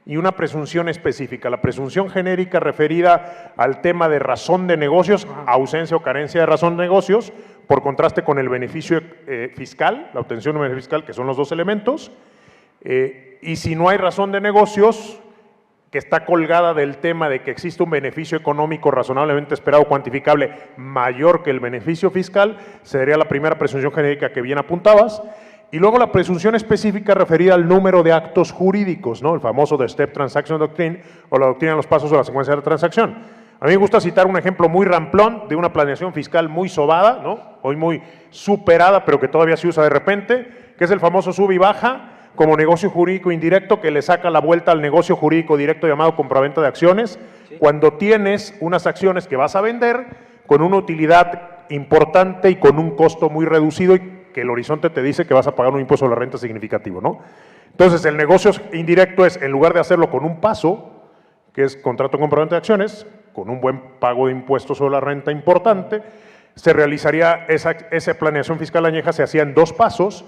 y una presunción específica. La presunción genérica referida al tema de razón de negocios, ausencia o carencia de razón de negocios, por contraste con el beneficio fiscal, la obtención de beneficio fiscal, que son los dos elementos, y si no hay razón de negocios, que está colgada del tema de que existe un beneficio económico razonablemente esperado, cuantificable, mayor que el beneficio fiscal, sería la primera presunción genérica que bien apuntabas, y luego la presunción específica referida al número de actos jurídicos, ¿no? El famoso de Step Transaction Doctrine, o la doctrina de los pasos o la secuencia de la transacción. A mí me gusta citar un ejemplo muy ramplón de una planeación fiscal muy sobada, ¿no? Hoy muy superada, pero que todavía se usa de repente, que es el famoso sub y baja, como negocio jurídico indirecto que le saca la vuelta al negocio jurídico directo llamado compraventa de acciones, ¿sí? Cuando tienes unas acciones que vas a vender con una utilidad importante y con un costo muy reducido y que el horizonte te dice que vas a pagar un impuesto sobre la renta significativo, ¿no? Entonces el negocio indirecto es, en lugar de hacerlo con un paso, que es contrato de compraventa de acciones, con un buen pago de impuestos sobre la renta importante, se realizaría esa planeación fiscal añeja, se hacía en dos pasos,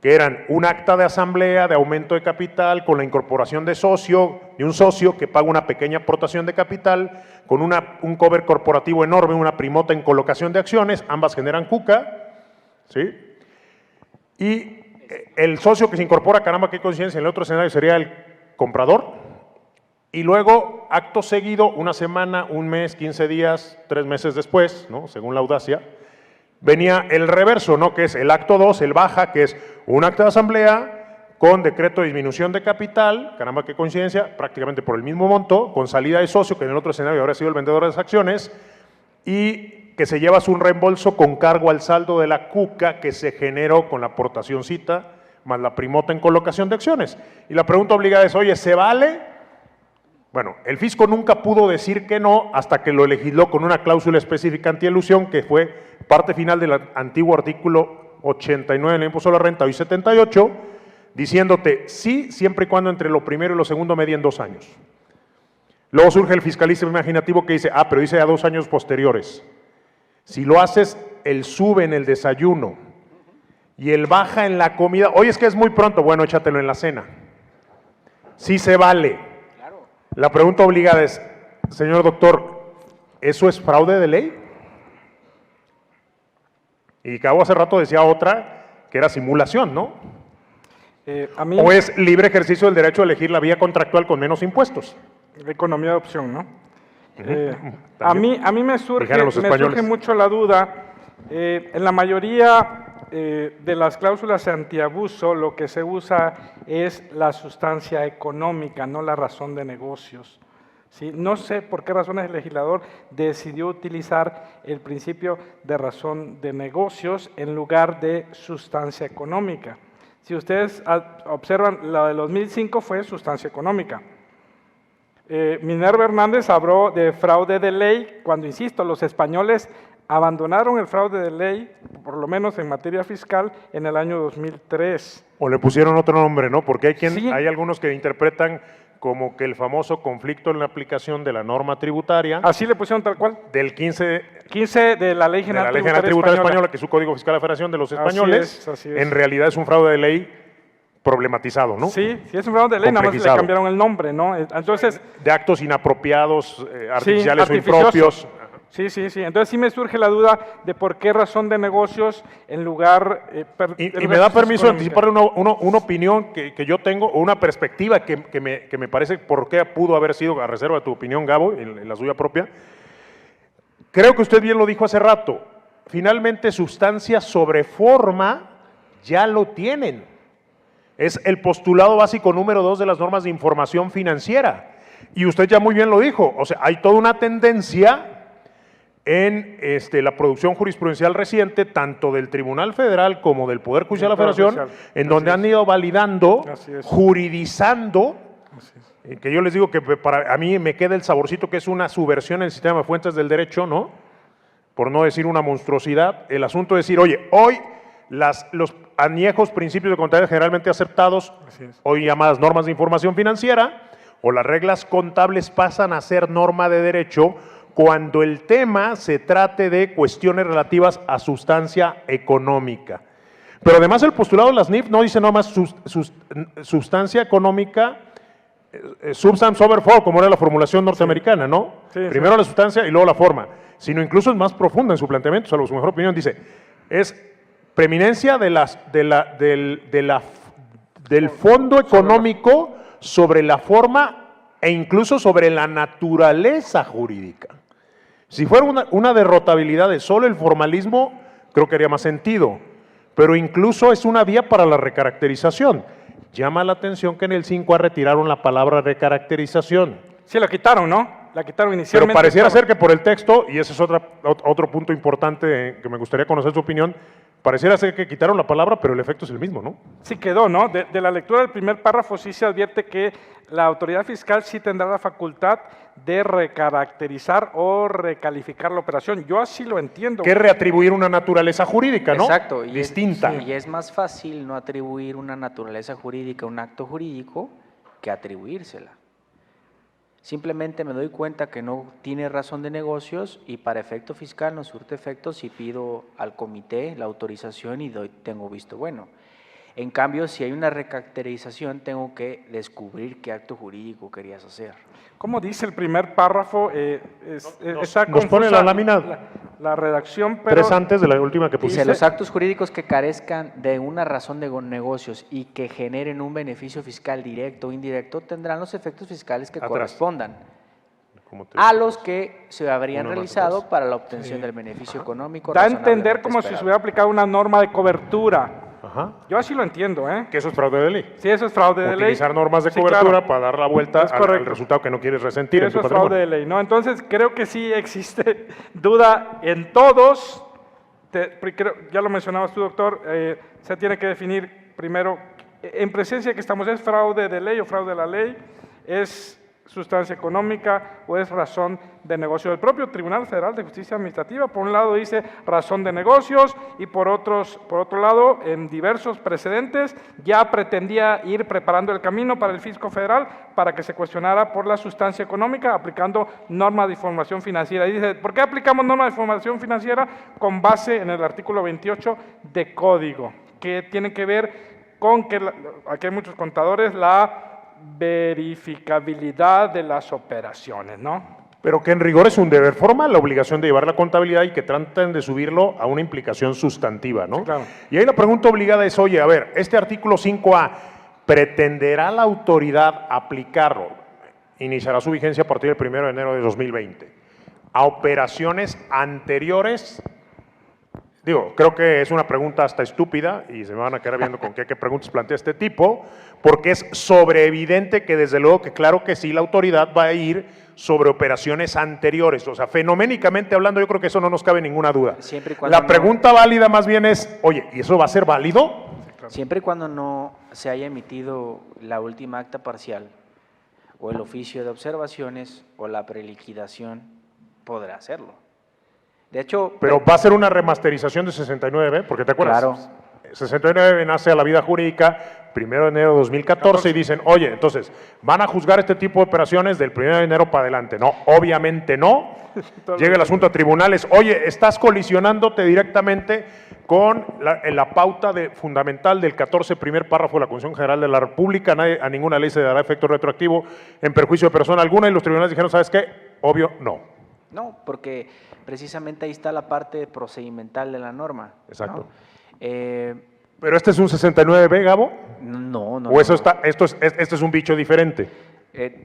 que eran un acta de asamblea de aumento de capital con la incorporación de un socio que paga una pequeña aportación de capital, con un cover corporativo enorme, una primota en colocación de acciones, ambas generan cuca, ¿sí? Y el socio que se incorpora, caramba, qué coincidencia, en el otro escenario sería el comprador, y luego, acto seguido, una semana, un mes, 15 días, 3 meses después, ¿no? Según la audacia, venía el reverso, ¿no? Que es el acto 2, el baja, que es un acta de asamblea con decreto de disminución de capital, caramba qué coincidencia, prácticamente por el mismo monto, con salida de socio, que en el otro escenario habría sido el vendedor de las acciones, y que se lleva un reembolso con cargo al saldo de la cuca que se generó con la aportacioncita más la primota en colocación de acciones. Y la pregunta obligada es, oye, ¿se vale? Bueno, el fisco nunca pudo decir que no hasta que lo legisló con una cláusula específica antielusión que fue parte final del antiguo artículo 89 del impuesto a la renta, hoy 78, diciéndote sí, siempre y cuando entre lo primero y lo segundo medien 2 años. Luego surge el fiscalista imaginativo que dice, pero dice a 2 años posteriores. Si lo haces el sube en el desayuno y el baja en la comida, oye, es que es muy pronto, bueno, échatelo en la cena. Sí se vale. La pregunta obligada es, señor doctor, ¿eso es fraude de ley? Y Cabo hace rato decía otra, que era simulación, ¿no? ¿O es libre ejercicio del derecho a elegir la vía contractual con menos impuestos? Economía de opción, ¿no? A mí me surge mucho la duda, en la mayoría de las cláusulas antiabuso lo que se usa es la sustancia económica, no la razón de negocios. ¿Sí? No sé por qué razones el legislador decidió utilizar el principio de razón de negocios en lugar de sustancia económica. Si ustedes observan, la de 2005 fue sustancia económica. Minerva Hernández habló de fraude de ley cuando, insisto, los españoles abandonaron el fraude de ley, por lo menos en materia fiscal, en el año 2003. O le pusieron otro nombre, ¿no? Porque hay algunos que interpretan como que el famoso conflicto en la aplicación de la norma tributaria. Así le pusieron tal cual. Del 15 de la Ley General Tributaria Española, que es su Código Fiscal de la Federación de los Españoles, así es. En realidad es un fraude de ley problematizado, ¿no? Sí, es un fraude de ley, nada más le cambiaron el nombre, ¿no? Entonces, de actos inapropiados, artificiales o impropios. Sí. Entonces sí me surge la duda de por qué razón de negocios en lugar… y me da permiso de anticiparle una opinión que yo tengo, o una perspectiva que me parece por qué pudo haber sido, a reserva de tu opinión, Gabo, en la suya propia. Creo que usted bien lo dijo hace rato. Finalmente, sustancia sobre forma ya lo tienen. Es el postulado básico número 2 de las normas de información financiera. Y usted ya muy bien lo dijo. O sea, hay toda una tendencia en la producción jurisprudencial reciente, tanto del Tribunal Federal como del Poder Judicial de la Federación, en donde han ido validando, juridizando, que yo les digo que a mí me queda el saborcito que es una subversión en el sistema de fuentes del derecho, ¿no? Por no decir una monstruosidad, el asunto de decir, oye, hoy los añejos principios de contabilidad generalmente aceptados, hoy llamadas normas de información financiera, o las reglas contables pasan a ser norma de derecho cuando el tema se trate de cuestiones relativas a sustancia económica. Pero además el postulado de las NIF no dice nada más sustancia económica, substance over form, como era la formulación norteamericana, ¿no? Primero la sustancia y luego la forma, sino incluso es más profunda en su planteamiento, salvo su mejor opinión, dice, es preeminencia del fondo económico sobre la forma e incluso sobre la naturaleza jurídica. Si fuera una derrotabilidad de solo el formalismo, creo que haría más sentido, pero incluso es una vía para la recaracterización. Llama la atención que en el 5A retiraron la palabra recaracterización. Sí, la quitaron, ¿no? La quitaron inicialmente. Pero pareciera ser que por el texto, y ese es otro punto importante que me gustaría conocer su opinión, pareciera ser que quitaron la palabra, pero el efecto es el mismo, ¿no? Sí quedó, ¿no? De la lectura del primer párrafo sí se advierte que la autoridad fiscal sí tendrá la facultad de recaracterizar o recalificar la operación. Yo así lo entiendo. Que es reatribuir una naturaleza jurídica, ¿no? Exacto. Distinta. Y es más fácil no atribuir una naturaleza jurídica a un acto jurídico que atribuírsela. Simplemente me doy cuenta que no tiene razón de negocios y para efecto fiscal no surte efecto si pido al comité la autorización y tengo visto bueno. En cambio, si hay una recaracterización, tengo que descubrir qué acto jurídico querías hacer. ¿Cómo dice el primer párrafo? Está nos pone la lámina la redacción, pero 3 antes de la última que pusiste. Dice, los actos jurídicos que carezcan de una razón de negocios y que generen un beneficio fiscal directo o indirecto tendrán los efectos fiscales que correspondan a los que se habrían realizado para la obtención del beneficio económico. Da a entender como si se hubiera aplicado una norma de cobertura. Ajá. Yo así lo entiendo, ¿eh? Que eso es fraude de ley. Sí, eso es fraude de ley. Utilizar normas de cobertura para dar la vuelta al resultado que no quieres resentir en tu patrimonio. Eso es fraude de ley, ¿no? Entonces, creo que sí existe duda en todos. Ya lo mencionabas tú, doctor, se tiene que definir primero, en presencia que estamos, ¿es fraude de ley o fraude de la ley? ¿Es sustancia económica o es razón de negocio? El propio Tribunal Federal de Justicia Administrativa, por un lado dice razón de negocios y por otro lado, en diversos precedentes, ya pretendía ir preparando el camino para el fisco federal para que se cuestionara por la sustancia económica aplicando normas de información financiera. Y dice, ¿por qué aplicamos normas de información financiera? Con base en el artículo 28 de Código, que tiene que ver con que, aquí hay muchos contadores, la verificabilidad de las operaciones, ¿no? Pero que en rigor es un deber formal la obligación de llevar la contabilidad y que traten de subirlo a una implicación sustantiva, ¿no? Claro. Y ahí la pregunta obligada es, oye, a ver, este artículo 5A, ¿pretenderá la autoridad aplicarlo? Iniciará su vigencia a partir del 1 de enero de 2020. ¿A operaciones anteriores? Digo, creo que es una pregunta hasta estúpida y se me van a quedar viendo con qué preguntas plantea este tipo, porque es sobreevidente que desde luego que claro que sí la autoridad va a ir sobre operaciones anteriores, o sea, fenoménicamente hablando yo creo que eso no nos cabe ninguna duda. Siempre y cuando la pregunta válida más bien es, oye, ¿y eso va a ser válido? Siempre y cuando no se haya emitido la última acta parcial o el oficio de observaciones o la preliquidación, podrá hacerlo. De hecho, pero va a ser una remasterización de 69B, porque te acuerdas, claro. 69B nace a la vida jurídica 1 de enero de 2014 y dicen, oye, entonces, ¿van a juzgar este tipo de operaciones del 1 de enero para adelante? No, obviamente no. Llega el asunto a tribunales, oye, estás colisionándote directamente con la pauta fundamental del 14 primer párrafo de la Constitución General de la República, a ninguna ley se dará efecto retroactivo en perjuicio de persona alguna, y los tribunales dijeron, ¿sabes qué? Obvio, no. No, porque precisamente ahí está la parte procedimental de la norma. Exacto. ¿no? ¿Pero este es un 69B, Gabo? No. ¿O eso este es un bicho diferente?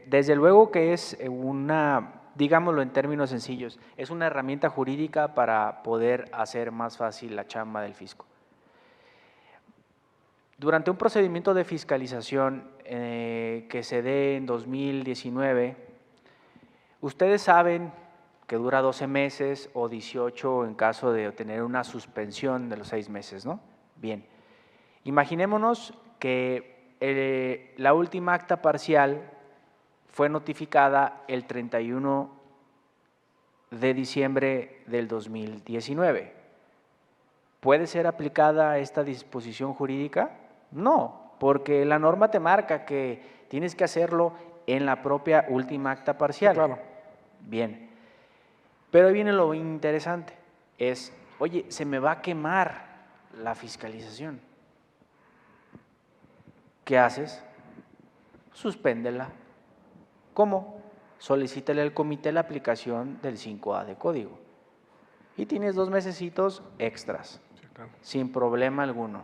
Desde luego que es una, digámoslo en términos sencillos, es una herramienta jurídica para poder hacer más fácil la chamba del fisco. Durante un procedimiento de fiscalización que se dé en 2019, ustedes saben que dura 12 meses o 18 en caso de tener una suspensión de los 6 meses, ¿no? Bien, imaginémonos que la última acta parcial fue notificada el 31 de diciembre del 2019. ¿Puede ser aplicada esta disposición jurídica? No, porque la norma te marca que tienes que hacerlo en la propia última acta parcial. Claro. Bien, pero ahí viene lo interesante, es, oye, se me va a quemar la fiscalización. ¿Qué haces? Suspéndela. ¿Cómo? Solicítale al comité la aplicación del 5A de código. Y tienes 2 mesecitos extras, Sí, claro. sin problema alguno.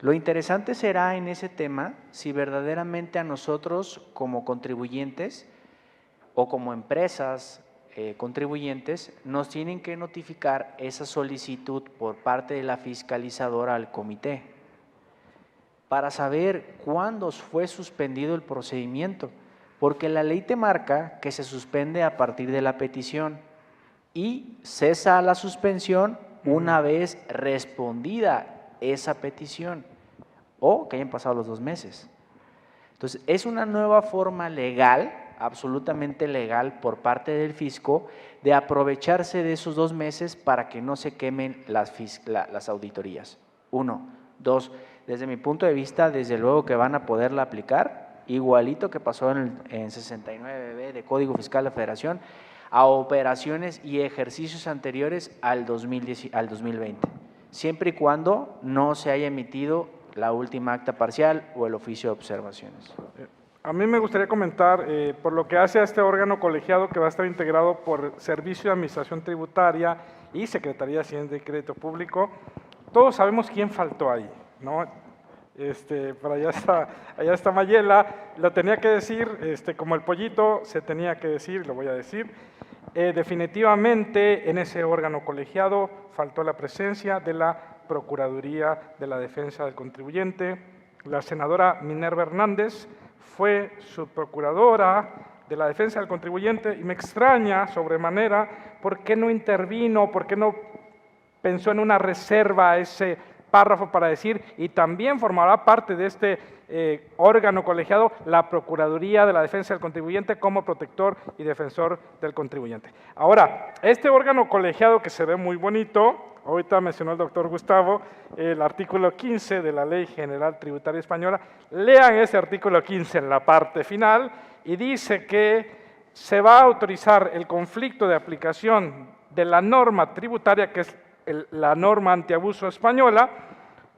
Lo interesante será en ese tema si verdaderamente a nosotros como contribuyentes o como empresas contribuyentes nos tienen que notificar esa solicitud por parte de la fiscalizadora al comité para saber cuándo fue suspendido el procedimiento, porque la ley te marca que se suspende a partir de la petición y cesa la suspensión una vez respondida esa petición o que hayan pasado los 2 meses. Entonces, es una nueva forma legal, absolutamente legal por parte del fisco de aprovecharse de esos 2 meses para que no se quemen las auditorías. 1. 2. Desde mi punto de vista, desde luego que van a poderla aplicar, igualito que pasó en 69B de Código Fiscal de la Federación, a operaciones y ejercicios anteriores al 2020, siempre y cuando no se haya emitido la última acta parcial o el oficio de observaciones. A mí me gustaría comentar, por lo que hace a este órgano colegiado que va a estar integrado por Servicio de Administración Tributaria y Secretaría de Hacienda y Crédito Público, todos sabemos quién faltó ahí, ¿no? Por allá está Mayela, lo tenía que decir, como el pollito se tenía que decir, lo voy a decir. Definitivamente en ese órgano colegiado faltó la presencia de la Procuraduría de la Defensa del Contribuyente. La senadora Minerva Hernández fue subprocuradora de la Defensa del Contribuyente y me extraña sobremanera por qué no intervino, por qué no pensó en una reserva a ese párrafo para decir, y también formará parte de este órgano colegiado la Procuraduría de la Defensa del Contribuyente como protector y defensor del contribuyente. Ahora, este órgano colegiado que se ve muy bonito, ahorita mencionó el doctor Gustavo, el artículo 15 de la Ley General Tributaria Española, lean ese artículo 15 en la parte final y dice que se va a autorizar el conflicto de aplicación de la norma tributaria, que es la norma antiabuso española,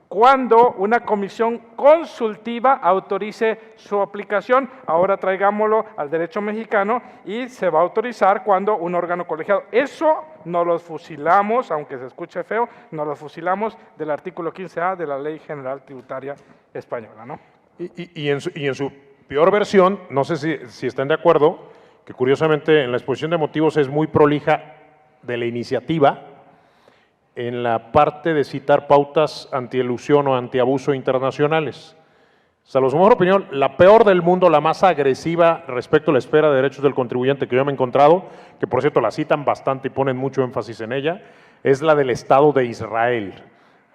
cuando una comisión consultiva autorice su aplicación. Ahora traigámoslo al derecho mexicano y se va a autorizar cuando un órgano colegiado. Eso nos lo fusilamos, aunque se escuche feo, nos lo fusilamos del artículo 15A de la Ley General Tributaria Española, ¿no? Y en su peor versión, no sé si están de acuerdo, que curiosamente en la exposición de motivos es muy prolija de la iniciativa, en la parte de citar pautas antielusión o antiabuso internacionales. Salvo su mejor opinión, la peor del mundo, la más agresiva respecto a la esfera de derechos del contribuyente que yo me he encontrado, que por cierto la citan bastante y ponen mucho énfasis en ella, es la del Estado de Israel.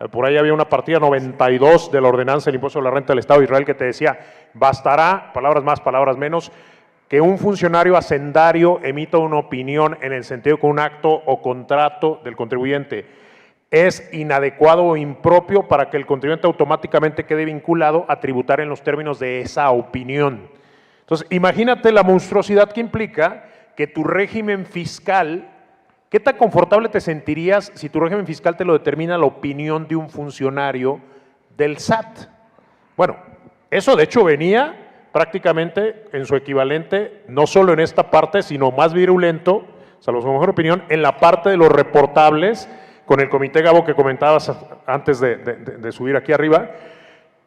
Por ahí había una partida 92 de la ordenanza del impuesto a la renta del Estado de Israel que te decía, bastará, palabras más, palabras menos, que un funcionario hacendario emita una opinión en el sentido que un acto o contrato del contribuyente es inadecuado o impropio para que el contribuyente automáticamente quede vinculado a tributar en los términos de esa opinión. Entonces, imagínate la monstruosidad que implica que tu régimen fiscal, ¿qué tan confortable te sentirías si tu régimen fiscal te lo determina la opinión de un funcionario del SAT? Bueno, eso de hecho venía prácticamente en su equivalente, no solo en esta parte, sino más virulento, salvo su mejor opinión, en la parte de los reportables, con el comité Gabo que comentabas antes de subir aquí arriba,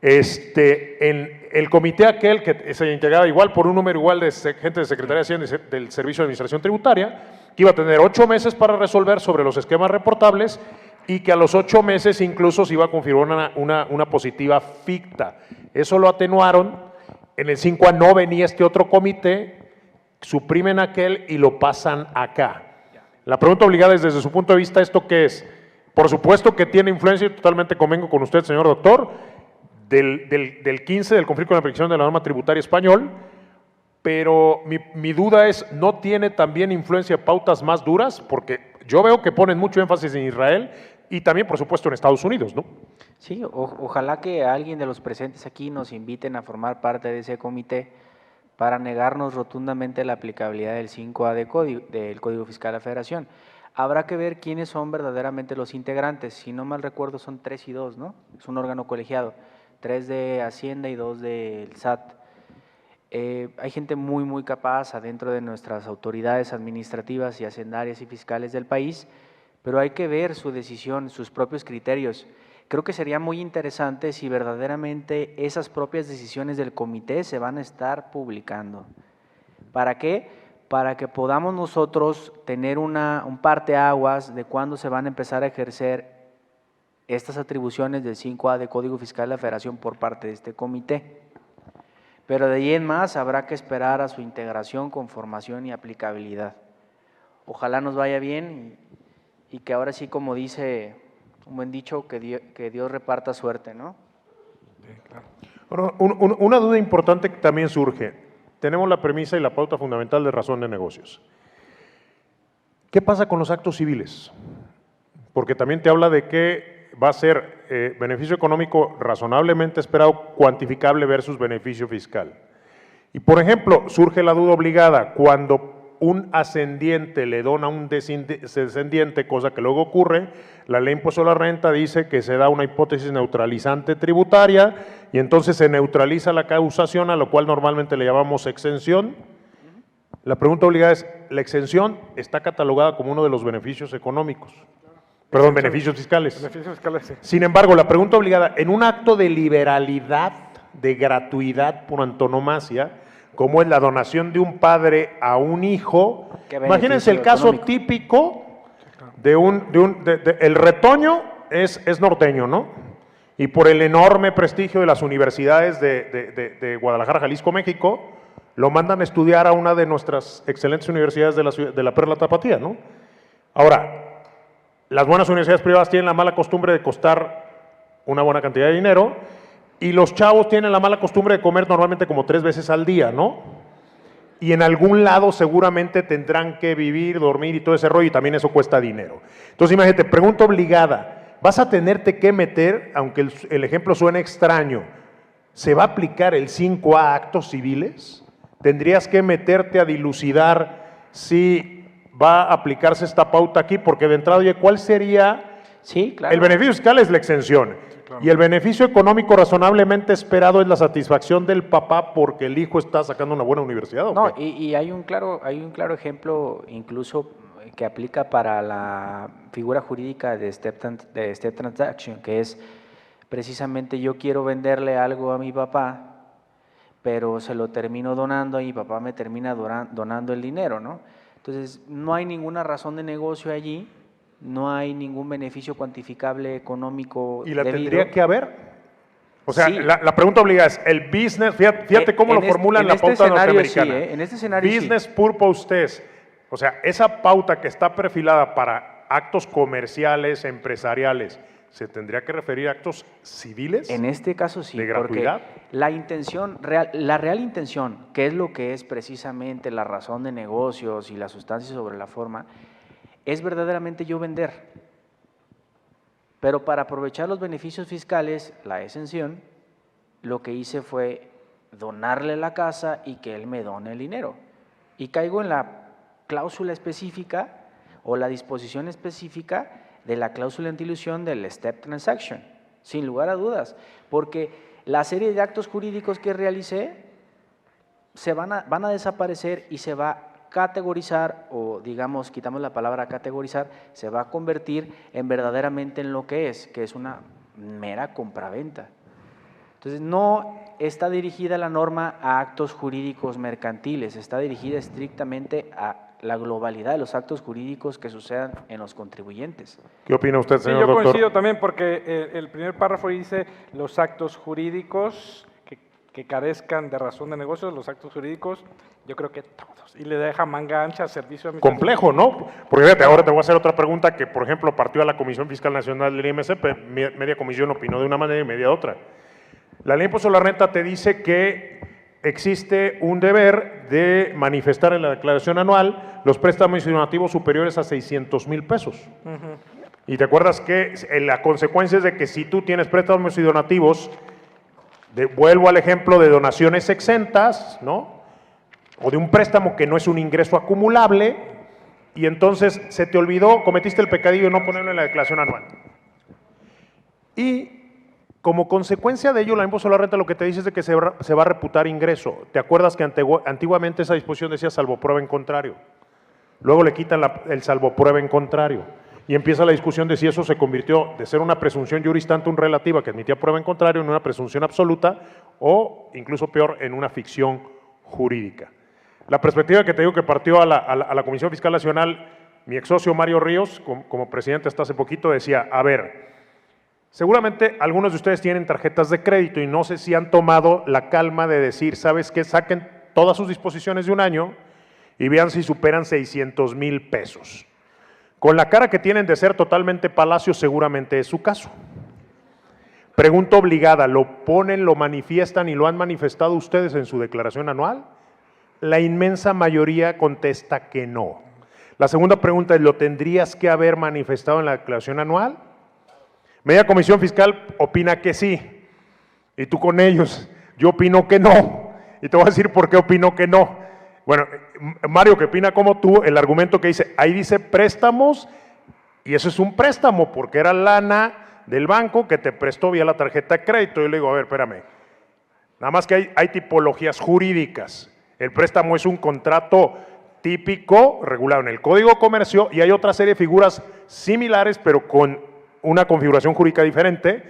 en el comité aquel que se integraba igual por un número igual de gente de Secretaría de Hacienda del Servicio de Administración Tributaria, que iba a tener 8 meses para resolver sobre los esquemas reportables y que a los 8 meses incluso se iba a confirmar una positiva ficta. Eso lo atenuaron, en el 5A no venía este otro comité suprimen aquel y lo pasan acá. La pregunta obligada es, desde su punto de vista, ¿esto qué es? Por supuesto que tiene influencia, y totalmente convengo con usted, señor doctor, del 15 del conflicto de la aplicación de la norma tributaria español, pero mi duda es, ¿no tiene también influencia pautas más duras? Porque yo veo que ponen mucho énfasis en Israel y también, por supuesto, en Estados Unidos, ¿no? Sí, ojalá que alguien de los presentes aquí nos inviten a formar parte de ese comité para negarnos rotundamente la aplicabilidad del 5A del Código Fiscal de la Federación. Habrá que ver quiénes son verdaderamente los integrantes. Si no mal recuerdo, son 3 y 2, ¿no? Es un órgano colegiado, 3 de Hacienda y 2 del SAT. Hay gente muy capaz adentro de nuestras autoridades administrativas y hacendarias y fiscales del país, pero hay que ver su decisión, sus propios criterios. Creo que sería muy interesante si verdaderamente esas propias decisiones del comité se van a estar publicando. ¿Para qué? Para que podamos nosotros tener un parteaguas de cuándo se van a empezar a ejercer estas atribuciones del 5A de Código Fiscal de la Federación por parte de este comité. Pero de ahí en más habrá que esperar a su integración, conformación y aplicabilidad. Ojalá nos vaya bien y que ahora sí, como dice un buen dicho, que Dios reparta suerte, ¿no? Sí, claro. Bueno, una duda importante que también surge. Tenemos la premisa y la pauta fundamental de razón de negocios. ¿Qué pasa con los actos civiles? Porque también te habla de que va a ser beneficio económico razonablemente esperado, cuantificable versus beneficio fiscal. Y por ejemplo, surge la duda obligada cuando un ascendiente le dona a un descendiente, cosa que luego ocurre, la ley de impuesto a la renta dice que se da una hipótesis neutralizante tributaria y entonces se neutraliza la causación, a lo cual normalmente le llamamos exención. La pregunta obligada es, ¿la exención está catalogada como uno de los beneficios económicos? Perdón, beneficios fiscales. Beneficios fiscales, sí. Sin embargo, la pregunta obligada, en un acto de liberalidad, de gratuidad por antonomasia, como es la donación de un padre a un hijo, imagínense el caso económico típico el retoño es norteño, ¿no? Y por el enorme prestigio de las universidades de Guadalajara, Jalisco, México, lo mandan a estudiar a una de nuestras excelentes universidades de la Perla Tapatía, ¿no? Ahora, las buenas universidades privadas tienen la mala costumbre de costar una buena cantidad de dinero y los chavos tienen la mala costumbre de comer normalmente como 3 veces al día, ¿no? Y en algún lado seguramente tendrán que vivir, dormir y todo ese rollo y también eso cuesta dinero. Entonces imagínate, pregunta obligada, vas a tenerte que meter, aunque el ejemplo suene extraño, ¿se va a aplicar el 5A a actos civiles? Tendrías que meterte a dilucidar si va a aplicarse esta pauta aquí, porque de entrada, oye, ¿cuál sería? Sí, claro. El beneficio fiscal es la exención. Y el beneficio económico razonablemente esperado es la satisfacción del papá porque el hijo está sacando una buena universidad. ¿O No, qué? y hay un claro ejemplo incluso que aplica para la figura jurídica de step transaction, que es precisamente yo quiero venderle algo a mi papá, pero se lo termino donando y mi papá me termina donando el dinero, ¿no? Entonces, no hay ninguna razón de negocio allí, no hay ningún beneficio cuantificable económico. ¿Y la debido. tendría que haber? O sea, Sí. la pregunta obligada es, el business, fíjate cómo lo formulan la pauta norteamericana. Sí, en este escenario Business sí. purpose test. O sea, esa pauta que está perfilada para actos comerciales, empresariales, ¿se tendría que referir a actos civiles? En este caso sí, ¿De porque gratuidad? la real intención, que es lo que es precisamente la razón de negocios y la sustancia sobre la forma, es verdaderamente yo vender. Pero para aprovechar los beneficios fiscales, la exención, lo que hice fue donarle la casa y que él me done el dinero. Y caigo en la cláusula específica o la disposición específica de la cláusula anti-ilusión del step transaction, sin lugar a dudas, porque la serie de actos jurídicos que realicé van a desaparecer y se va a categorizar, o digamos, quitamos la palabra categorizar, se va a convertir en verdaderamente en lo que es una mera compraventa. Entonces, no está dirigida la norma a actos jurídicos mercantiles, está dirigida estrictamente a la globalidad de los actos jurídicos que sucedan en los contribuyentes. ¿Qué opina usted, Sí, señor yo doctor? coincido también porque el primer párrafo dice los actos jurídicos que carezcan de razón de negocios, los actos jurídicos, yo creo que todos. Y le deja manga ancha al servicio administrativo. Complejo, ¿no? Porque fíjate, ahora te voy a hacer otra pregunta que, por ejemplo, partió a la Comisión Fiscal Nacional del IMSP, media comisión opinó de una manera y media de otra. La ley de impuesto a la renta te dice que existe un deber de manifestar en la declaración anual los préstamos y donativos superiores a 600,000 pesos. Y te acuerdas que la consecuencia es de que si tú tienes préstamos y donativos, vuelvo al ejemplo de donaciones exentas, ¿no? O de un préstamo que no es un ingreso acumulable, y entonces se te olvidó, cometiste el pecadillo de no ponerlo en la declaración anual. Y como consecuencia de ello, la impuesto a la renta lo que te dice es de que se va a reputar ingreso. ¿Te acuerdas que antiguamente esa disposición decía salvo prueba en contrario? Luego le quitan el salvo prueba en contrario. Y empieza la discusión de si eso se convirtió de ser una presunción juris tantum relativa que admitía prueba en contrario en una presunción absoluta o, incluso peor, en una ficción jurídica. La perspectiva que te digo que partió a la Comisión Fiscal Nacional, mi ex socio Mario Ríos, como presidente hasta hace poquito, decía, a ver, seguramente algunos de ustedes tienen tarjetas de crédito y no sé si han tomado la calma de decir, ¿sabes qué? Saquen todas sus disposiciones de un año y vean si superan 600,000 pesos. Con la cara que tienen de ser totalmente palacios, seguramente es su caso. Pregunta obligada, ¿lo ponen, lo manifiestan y lo han manifestado ustedes en su declaración anual? La inmensa mayoría contesta que no. La segunda pregunta es, ¿lo tendrías que haber manifestado en la declaración anual? Media Comisión Fiscal opina que sí, y tú con ellos. Yo opino que no, y te voy a decir por qué opino que no. Bueno, Mario, que opina como tú, el argumento que dice, ahí dice préstamos, y eso es un préstamo, porque era lana del banco que te prestó vía la tarjeta de crédito. Yo le digo, a ver, espérame, nada más que hay tipologías jurídicas. El préstamo es un contrato típico, regulado en el Código de Comercio, y hay otra serie de figuras similares, pero con una configuración jurídica diferente,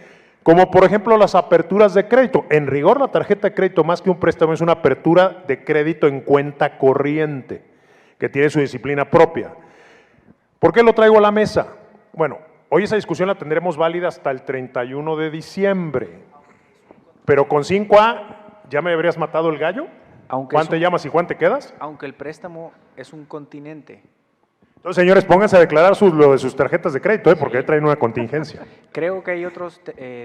como por ejemplo las aperturas de crédito. En rigor, la tarjeta de crédito, más que un préstamo, es una apertura de crédito en cuenta corriente, que tiene su disciplina propia. ¿Por qué lo traigo a la mesa? Bueno, hoy esa discusión la tendremos válida hasta el 31 de diciembre, pero con 5A, ¿ya me habrías matado el gallo? ¿Juan te llamas y Juan te quedas? Aunque el préstamo es un continente. Entonces, señores, pónganse a declarar lo de sus tarjetas de crédito, porque ahí traen una contingencia. Creo que hay otros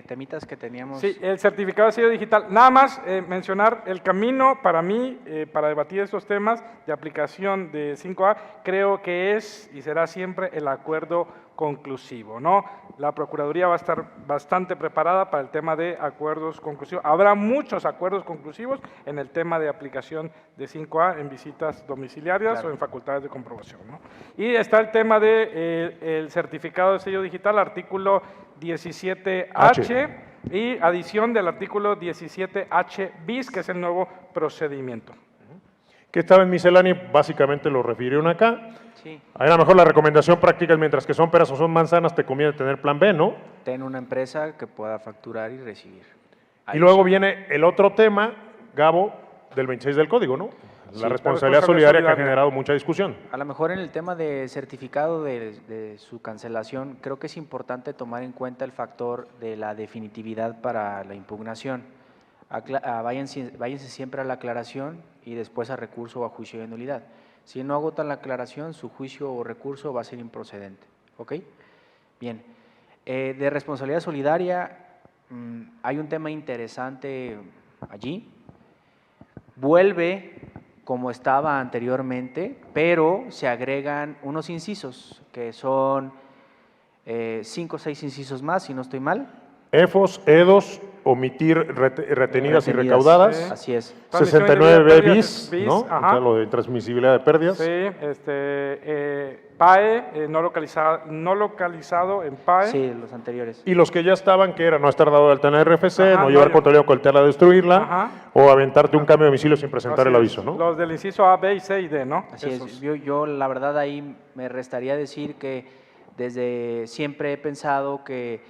temitas que teníamos. Sí, el certificado de sello digital. Nada más mencionar el camino para mí, para debatir estos temas de aplicación de 5A, creo que es y será siempre el acuerdo conclusivo, ¿no? La Procuraduría va a estar bastante preparada para el tema de acuerdos conclusivos. Habrá muchos acuerdos conclusivos en el tema de aplicación de 5A en visitas domiciliarias o en facultades de comprobación, ¿no? Y está el tema de el certificado de sello digital, artículo 17H y adición del artículo 17H bis, que es el nuevo procedimiento. Que estaba en miscelánea, básicamente lo refirieron acá. Sí. A lo mejor la recomendación práctica es, mientras que son peras o son manzanas, te conviene tener plan B, ¿no? Ten una empresa que pueda facturar y recibir. Y luego viene el otro tema, Gabo, del 26 del Código, ¿no? La responsabilidad solidaria que ha generado mucha discusión. A lo mejor en el tema de certificado de su cancelación, creo que es importante tomar en cuenta el factor de la definitividad para la impugnación. Váyanse siempre a la aclaración y después a recurso o a juicio de nulidad. Si no agotan la aclaración, su juicio o recurso va a ser improcedente. ¿Ok? Bien. De responsabilidad solidaria, hay un tema interesante allí. Vuelve como estaba anteriormente, pero se agregan unos incisos, que son 5 o 6 incisos más, si no estoy mal. EFOS, EDOS, omitir retenidas y recaudadas. Sí. Así es. 69B bis, ¿no? O sea, lo de transmisibilidad de pérdidas. Sí, PAE, no localizado en PAE. Sí, los anteriores. Y los que ya estaban, que era no estar dado de alta en RFC, no llevar contabilidad, coltearla, destruirla, o aventarte un cambio de domicilio sin presentar el aviso, ¿no? Los del inciso A, B y C y D, ¿no? Así es. Yo la verdad ahí me restaría decir que desde siempre he pensado que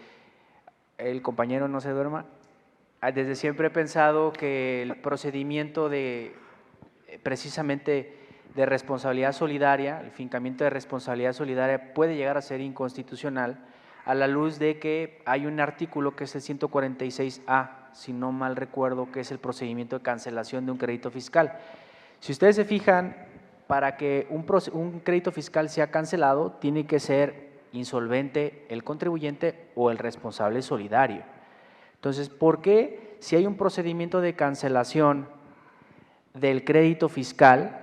el compañero no se duerma. Desde siempre he pensado que el procedimiento precisamente de responsabilidad solidaria, el fincamiento de responsabilidad solidaria puede llegar a ser inconstitucional a la luz de que hay un artículo que es el 146A, si no mal recuerdo, que es el procedimiento de cancelación de un crédito fiscal. Si ustedes se fijan, para que un crédito fiscal sea cancelado, tiene que ser insolvente el contribuyente o el responsable solidario. Entonces, ¿por qué si hay un procedimiento de cancelación del crédito fiscal,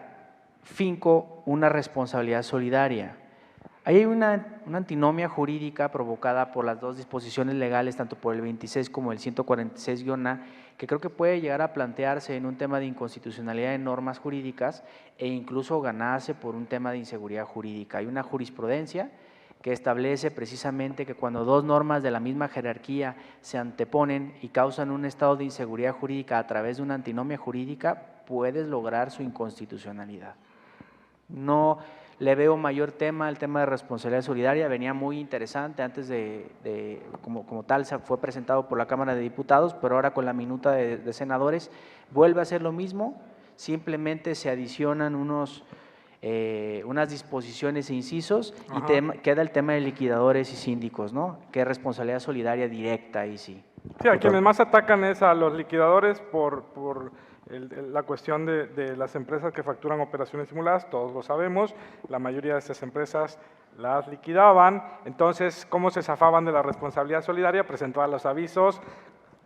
finco una responsabilidad solidaria? Ahí hay una antinomia jurídica provocada por las dos disposiciones legales, tanto por el 26 como el 146-A, que creo que puede llegar a plantearse en un tema de inconstitucionalidad de normas jurídicas e incluso ganarse por un tema de inseguridad jurídica. Hay una jurisprudencia que establece precisamente que cuando dos normas de la misma jerarquía se anteponen y causan un estado de inseguridad jurídica a través de una antinomia jurídica, puedes lograr su inconstitucionalidad. No le veo mayor tema al tema de responsabilidad solidaria, venía muy interesante antes como tal se fue presentado por la Cámara de Diputados, pero ahora con la minuta de senadores vuelve a ser lo mismo, simplemente se adicionan unas disposiciones e incisos y queda el tema de liquidadores y síndicos, ¿no? Que es responsabilidad solidaria directa ahí sí. Sí, a quienes más atacan es a los liquidadores por la cuestión de las empresas que facturan operaciones simuladas, todos lo sabemos, la mayoría de estas empresas las liquidaban, entonces, ¿cómo se zafaban de la responsabilidad solidaria? Presentaban los avisos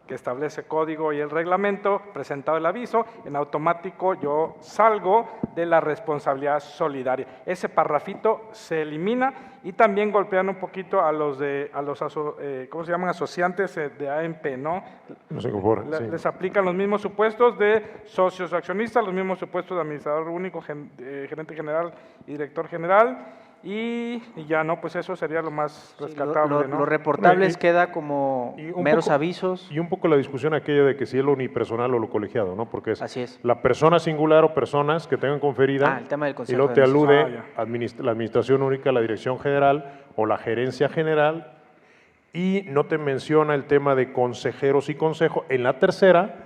que establece código y el reglamento, presentado el aviso, en automático yo salgo de la responsabilidad solidaria. Ese parrafito se elimina y también golpean un poquito a los ¿cómo se llaman? Asociantes de AMP, ¿no? No sé cómo sí. Les aplican los mismos supuestos de socios o accionistas, los mismos supuestos de administrador único, gerente general y director general. Y ya no, pues eso sería lo más rescatable, ¿no? Lo reportables queda como meros avisos. Y un poco la discusión aquella de que si es lo unipersonal o lo colegiado, ¿no? Porque Así es. La persona singular o personas que tengan conferida, el tema del y consejo luego te de alude la administración única, la dirección general o la gerencia general, y no te menciona el tema de consejeros y consejo. En la tercera,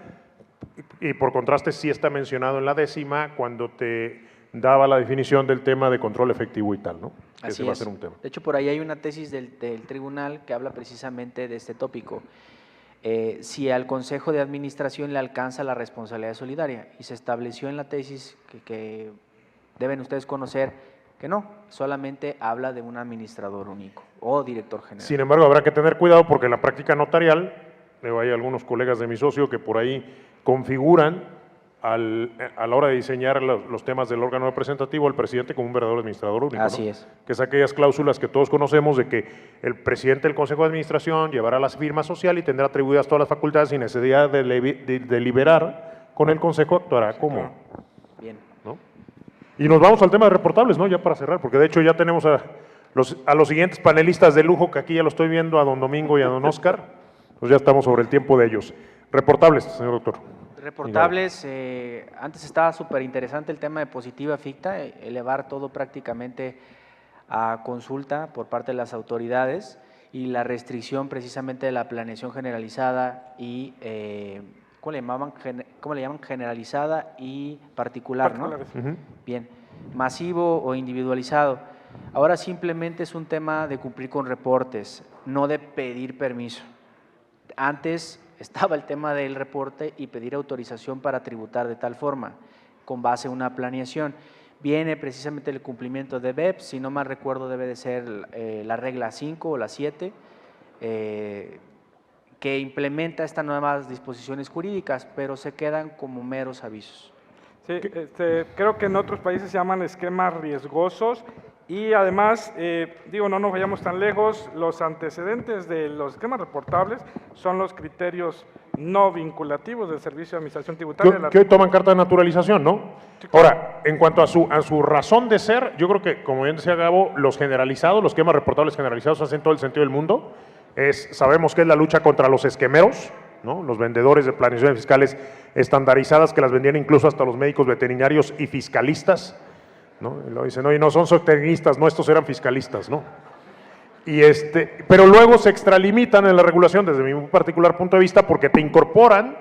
y por contraste sí está mencionado en la 10ª, cuando te daba la definición del tema de control efectivo y tal, ¿no? Que ese va a ser un tema. De hecho, por ahí hay una tesis del tribunal que habla precisamente de este tópico. Si al Consejo de Administración le alcanza la responsabilidad solidaria, y se estableció en la tesis que deben ustedes conocer que no, solamente habla de un administrador único o director general. Sin embargo, habrá que tener cuidado porque en la práctica notarial, hay algunos colegas de mi socio que por ahí configuran a la hora de diseñar los temas del órgano representativo al presidente como un verdadero administrador único. Así ¿no? es. Que es aquellas cláusulas que todos conocemos de que el presidente del Consejo de Administración llevará la firma social y tendrá atribuidas todas las facultades sin necesidad de deliberar con el Consejo, actuará como. Bien. ¿No? Y nos vamos al tema de reportables, ¿no? Ya para cerrar, porque de hecho ya tenemos a los siguientes panelistas de lujo, que aquí ya lo estoy viendo, a don Domingo y a don Oscar, pues ya estamos sobre el tiempo de ellos. Reportables, señor doctor. Reportables, antes estaba súper interesante el tema de positiva ficta, elevar todo prácticamente a consulta por parte de las autoridades y la restricción precisamente de la planeación generalizada y, ¿cómo le llaman? Generalizada y particular, ¿no? Bien, masivo o individualizado. Ahora simplemente es un tema de cumplir con reportes, no de pedir permiso. Antes estaba el tema del reporte y pedir autorización para tributar de tal forma, con base en una planeación. Viene precisamente el cumplimiento de BEPS, si no mal recuerdo debe de ser la regla 5 o la 7, que implementa estas nuevas disposiciones jurídicas, pero se quedan como meros avisos. Sí, creo que en otros países se llaman esquemas riesgosos. Y además, no nos vayamos tan lejos, los antecedentes de los esquemas reportables son los criterios no vinculativos del Servicio de Administración Tributaria. Que hoy toman carta de naturalización, ¿no? Sí, claro. Ahora, en cuanto a su razón de ser, yo creo que, como bien decía Gabo, los esquemas reportables generalizados hacen todo el sentido del mundo. Sabemos que es la lucha contra los esquemeros, ¿no? Los vendedores de planeaciones fiscales estandarizadas que las vendían incluso hasta los médicos veterinarios y fiscalistas, ¿no? Y lo dicen, oye, no son zootecnistas, no, estos eran fiscalistas, ¿no? Pero luego se extralimitan en la regulación desde mi particular punto de vista porque te incorporan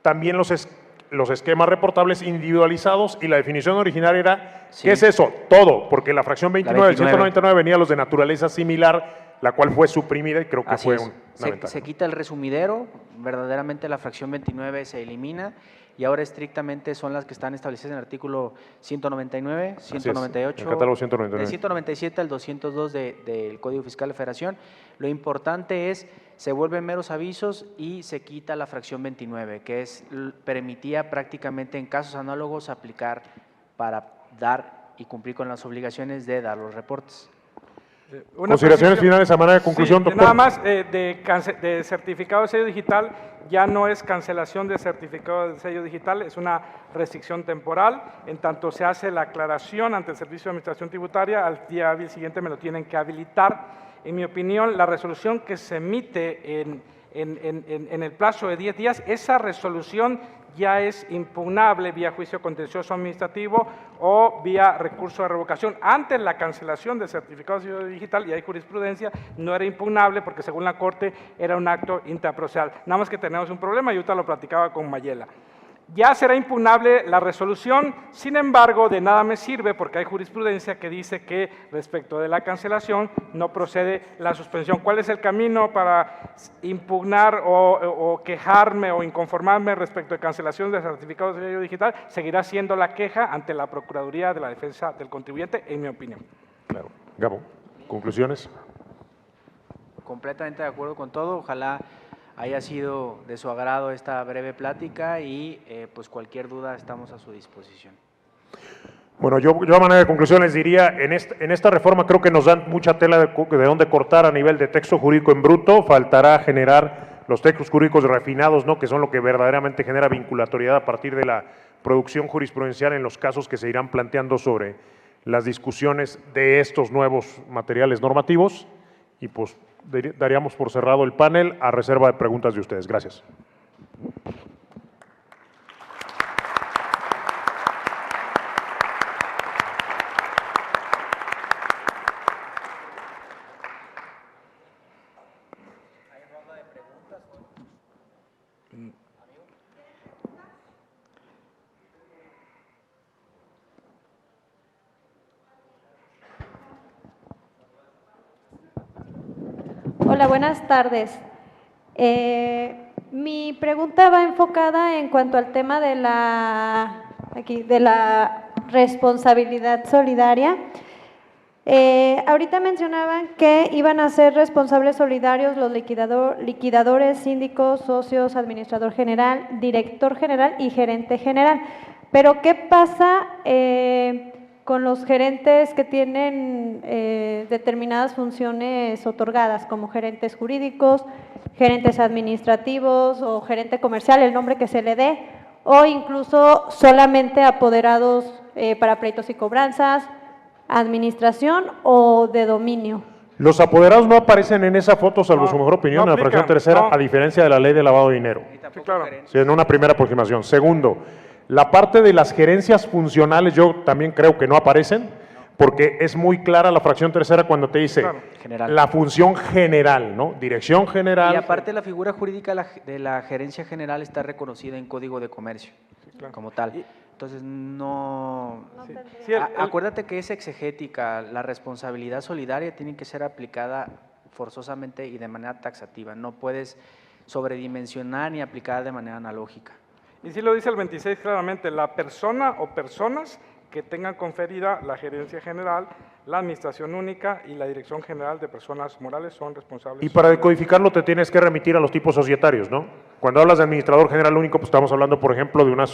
también los esquemas reportables individualizados y la definición original era, sí. ¿Qué es eso? Todo, porque la fracción 29 del 199 venía los de naturaleza similar la cual fue suprimida y creo que Así fue es. una ventaja. Se quita el resumidero, verdaderamente la fracción 29 se elimina y ahora estrictamente son las que están establecidas en el artículo 199, 198, el catálogo 199. del 197 al 202 del Código Fiscal de Federación. Lo importante es, se vuelven meros avisos y se quita la fracción 29, que permitía prácticamente en casos análogos aplicar para dar y cumplir con las obligaciones de dar los reportes. Consideraciones finales a manera de conclusión, sí, doctor. Nada más de certificado de sello digital, ya no es cancelación de certificado de sello digital, es una restricción temporal. En tanto se hace la aclaración ante el Servicio de Administración Tributaria, al día hábil siguiente me lo tienen que habilitar. En mi opinión, la resolución que se emite en el plazo de 10 días, esa resolución ya es impugnable vía juicio contencioso administrativo o vía recurso de revocación. Antes la cancelación del certificado de sello digital, y hay jurisprudencia, no era impugnable porque según la Corte era un acto intraprocesal. Nada más que tenemos un problema y ahorita lo platicaba con Mayela. Ya será impugnable la resolución, sin embargo, de nada me sirve porque hay jurisprudencia que dice que respecto de la cancelación no procede la suspensión. ¿Cuál es el camino para impugnar o quejarme o inconformarme respecto de cancelación de certificados de sello digital? Seguirá siendo la queja ante la Procuraduría de la Defensa del Contribuyente, en mi opinión. Claro. Gabo, conclusiones. Completamente de acuerdo con todo, ojalá haya sido de su agrado esta breve plática y pues cualquier duda estamos a su disposición. Bueno, yo a manera de conclusión les diría, en esta reforma creo que nos dan mucha tela de dónde cortar a nivel de texto jurídico en bruto, faltará generar los textos jurídicos refinados, ¿no?, que son lo que verdaderamente genera vinculatoriedad a partir de la producción jurisprudencial en los casos que se irán planteando sobre las discusiones de estos nuevos materiales normativos, y pues daríamos por cerrado el panel a reserva de preguntas de ustedes. Gracias. Hola, buenas tardes. Mi pregunta va enfocada en cuanto al tema de la responsabilidad solidaria. Ahorita mencionaban que iban a ser responsables solidarios los liquidadores, síndicos, socios, administrador general, director general y gerente general. Pero ¿qué pasa con los gerentes que tienen determinadas funciones otorgadas, como gerentes jurídicos, gerentes administrativos o gerente comercial, el nombre que se le dé, o incluso solamente apoderados para pleitos y cobranzas, administración o de dominio? Los apoderados no aparecen en esa foto, salvo su mejor opinión, en la fracción tercera, a diferencia de la ley de lavado de dinero. Sí, claro. Sí, en una primera aproximación. Segundo, la parte de las gerencias funcionales yo también creo que no aparecen, porque es muy clara la fracción tercera cuando te dice General. la función general, ¿no? Dirección general. Y aparte la figura jurídica de la gerencia general está reconocida en Código de Comercio, como tal. Entonces, no… Sí, acuérdate que es exegética, la responsabilidad solidaria tiene que ser aplicada forzosamente y de manera taxativa, no puedes sobredimensionar ni aplicar de manera analógica. Y sí lo dice el 26 claramente, la persona o personas que tengan conferida la gerencia general, la administración única y la dirección general de personas morales son responsables. Y para decodificarlo te tienes que remitir a los tipos societarios, ¿no? Cuando hablas de administrador general único, pues estamos hablando, por ejemplo, de una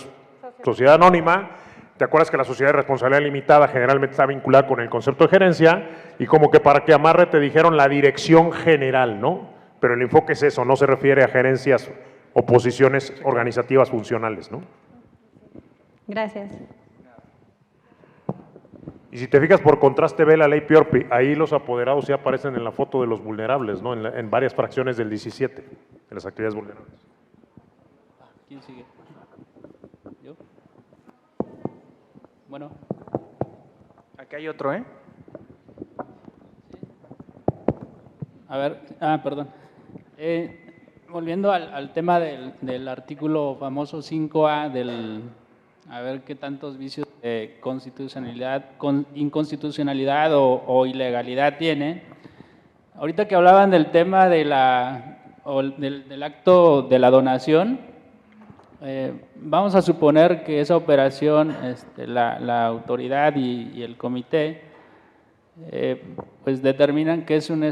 sociedad anónima. ¿Te acuerdas que la sociedad de responsabilidad limitada generalmente está vinculada con el concepto de gerencia? Y como que para que amarre te dijeron la dirección general, ¿no? Pero el enfoque es eso, no se refiere a gerencias o posiciones organizativas funcionales, ¿no? Gracias. Y si te fijas, por contraste, ve la ley PIORPI, ahí los apoderados sí aparecen en la foto de los vulnerables, ¿no? En varias fracciones del 17, de las actividades vulnerables. ¿Quién sigue? ¿Yo? Bueno. Aquí hay otro, ¿eh? A ver, perdón. Volviendo al tema del artículo famoso 5A a ver qué tantos vicios de constitucionalidad, inconstitucionalidad o ilegalidad tiene. ahorita que hablaban del tema de del acto de la donación, vamos a suponer que esa operación, la autoridad y el comité, pues determinan que es un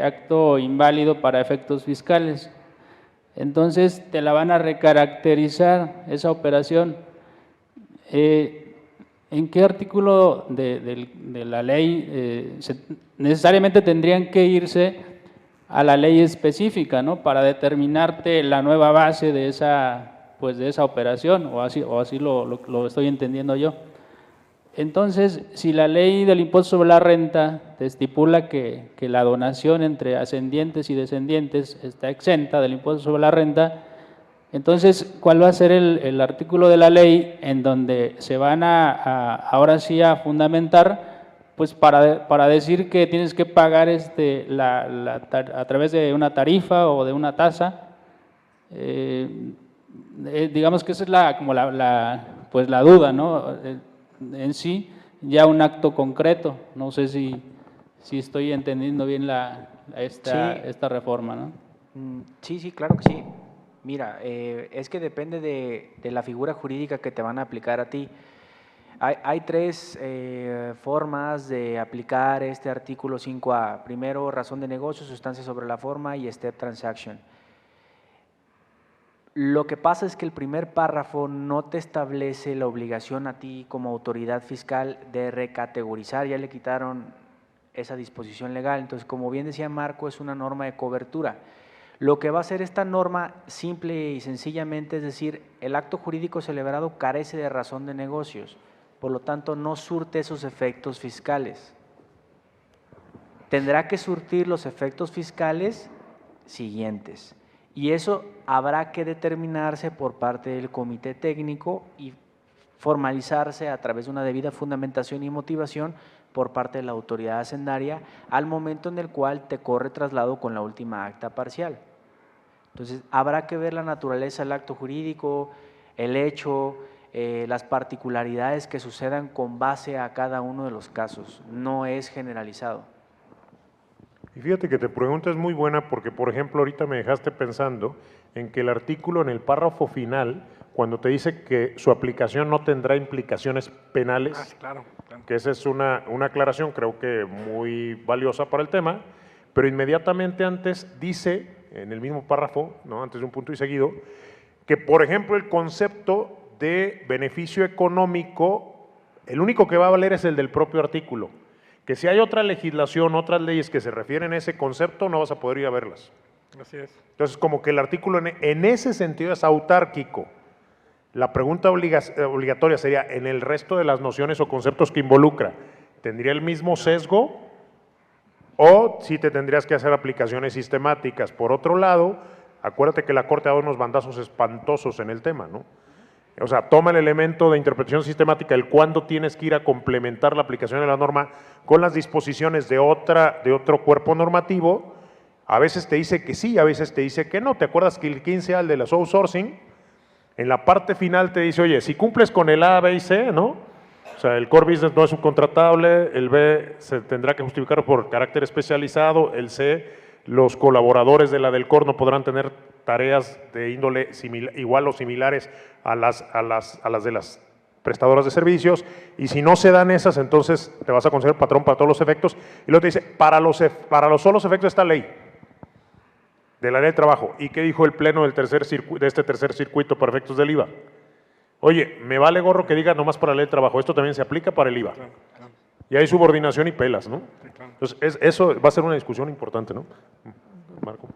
acto inválido para efectos fiscales. Entonces te la van a recaracterizar esa operación. ¿En qué artículo de la ley necesariamente tendrían que irse a la ley específica, ¿no? Para determinarte la nueva base de esa operación, o así lo estoy entendiendo yo? Entonces, si la ley del impuesto sobre la renta te estipula que la donación entre ascendientes y descendientes está exenta del impuesto sobre la renta, entonces, ¿cuál va a ser el artículo de la ley en donde se van ahora sí a fundamentar, pues para decir que tienes que pagar a través de una tarifa o de una tasa? Digamos que esa es como la duda, ¿no? En sí, ya un acto concreto. No sé si estoy entendiendo bien esta reforma, ¿no? Sí, claro que sí. Mira, es que depende de la figura jurídica que te van a aplicar a ti. Hay tres formas de aplicar este artículo 5A. Primero, razón de negocio, sustancia sobre la forma y step transaction. Lo que pasa es que el primer párrafo no te establece la obligación a ti como autoridad fiscal de recategorizar, ya le quitaron esa disposición legal. Entonces, como bien decía Marco, es una norma de cobertura. Lo que va a hacer esta norma simple y sencillamente es decir, el acto jurídico celebrado carece de razón de negocios, por lo tanto no surte esos efectos fiscales. Tendrá que surtir los efectos fiscales siguientes. Y eso habrá que determinarse por parte del comité técnico y formalizarse a través de una debida fundamentación y motivación por parte de la autoridad hacendaria al momento en el cual te corre traslado con la última acta parcial. Entonces, habrá que ver la naturaleza del acto jurídico, el hecho, las particularidades que sucedan con base a cada uno de los casos. No es generalizado. Y fíjate que te pregunta es muy buena porque, por ejemplo, ahorita me dejaste pensando en que el artículo en el párrafo final, cuando te dice que su aplicación no tendrá implicaciones penales, claro. que esa es una aclaración creo que muy valiosa para el tema, pero inmediatamente antes dice, en el mismo párrafo, ¿no? Antes de un punto y seguido, que, por ejemplo, el concepto de beneficio económico, el único que va a valer es el del propio artículo. Que si hay otra legislación, otras leyes que se refieren a ese concepto, no vas a poder ir a verlas. Así es. Entonces, como que el artículo en ese sentido es autárquico. La pregunta obligatoria sería, en el resto de las nociones o conceptos que involucra, ¿tendría el mismo sesgo? O si te tendrías que hacer aplicaciones sistemáticas. Por otro lado, acuérdate que la Corte ha dado unos bandazos espantosos en el tema, ¿no? O sea, toma el elemento de interpretación sistemática, el cuándo tienes que ir a complementar la aplicación de la norma con las disposiciones de otro cuerpo normativo. A veces te dice que sí, a veces te dice que no. ¿Te acuerdas que el 15A, el de las outsourcing, en la parte final te dice, oye, si cumples con el A, B y C, ¿no? O sea, el core business no es subcontratable, el B se tendrá que justificar por carácter especializado, el C, los colaboradores de la del core no podrán tener tareas de índole igual o similares a las de las prestadoras de servicios, y si no se dan esas, entonces te vas a considerar patrón para todos los efectos, y luego te dice, para los solos efectos de esta ley, de la ley de trabajo. ¿Y qué dijo el pleno de este tercer circuito para efectos del IVA? Oye, me vale gorro que diga nomás para la ley de trabajo, esto también se aplica para el IVA. Y hay subordinación y pelas, ¿no? Entonces, eso va a ser una discusión importante, ¿no? Marco.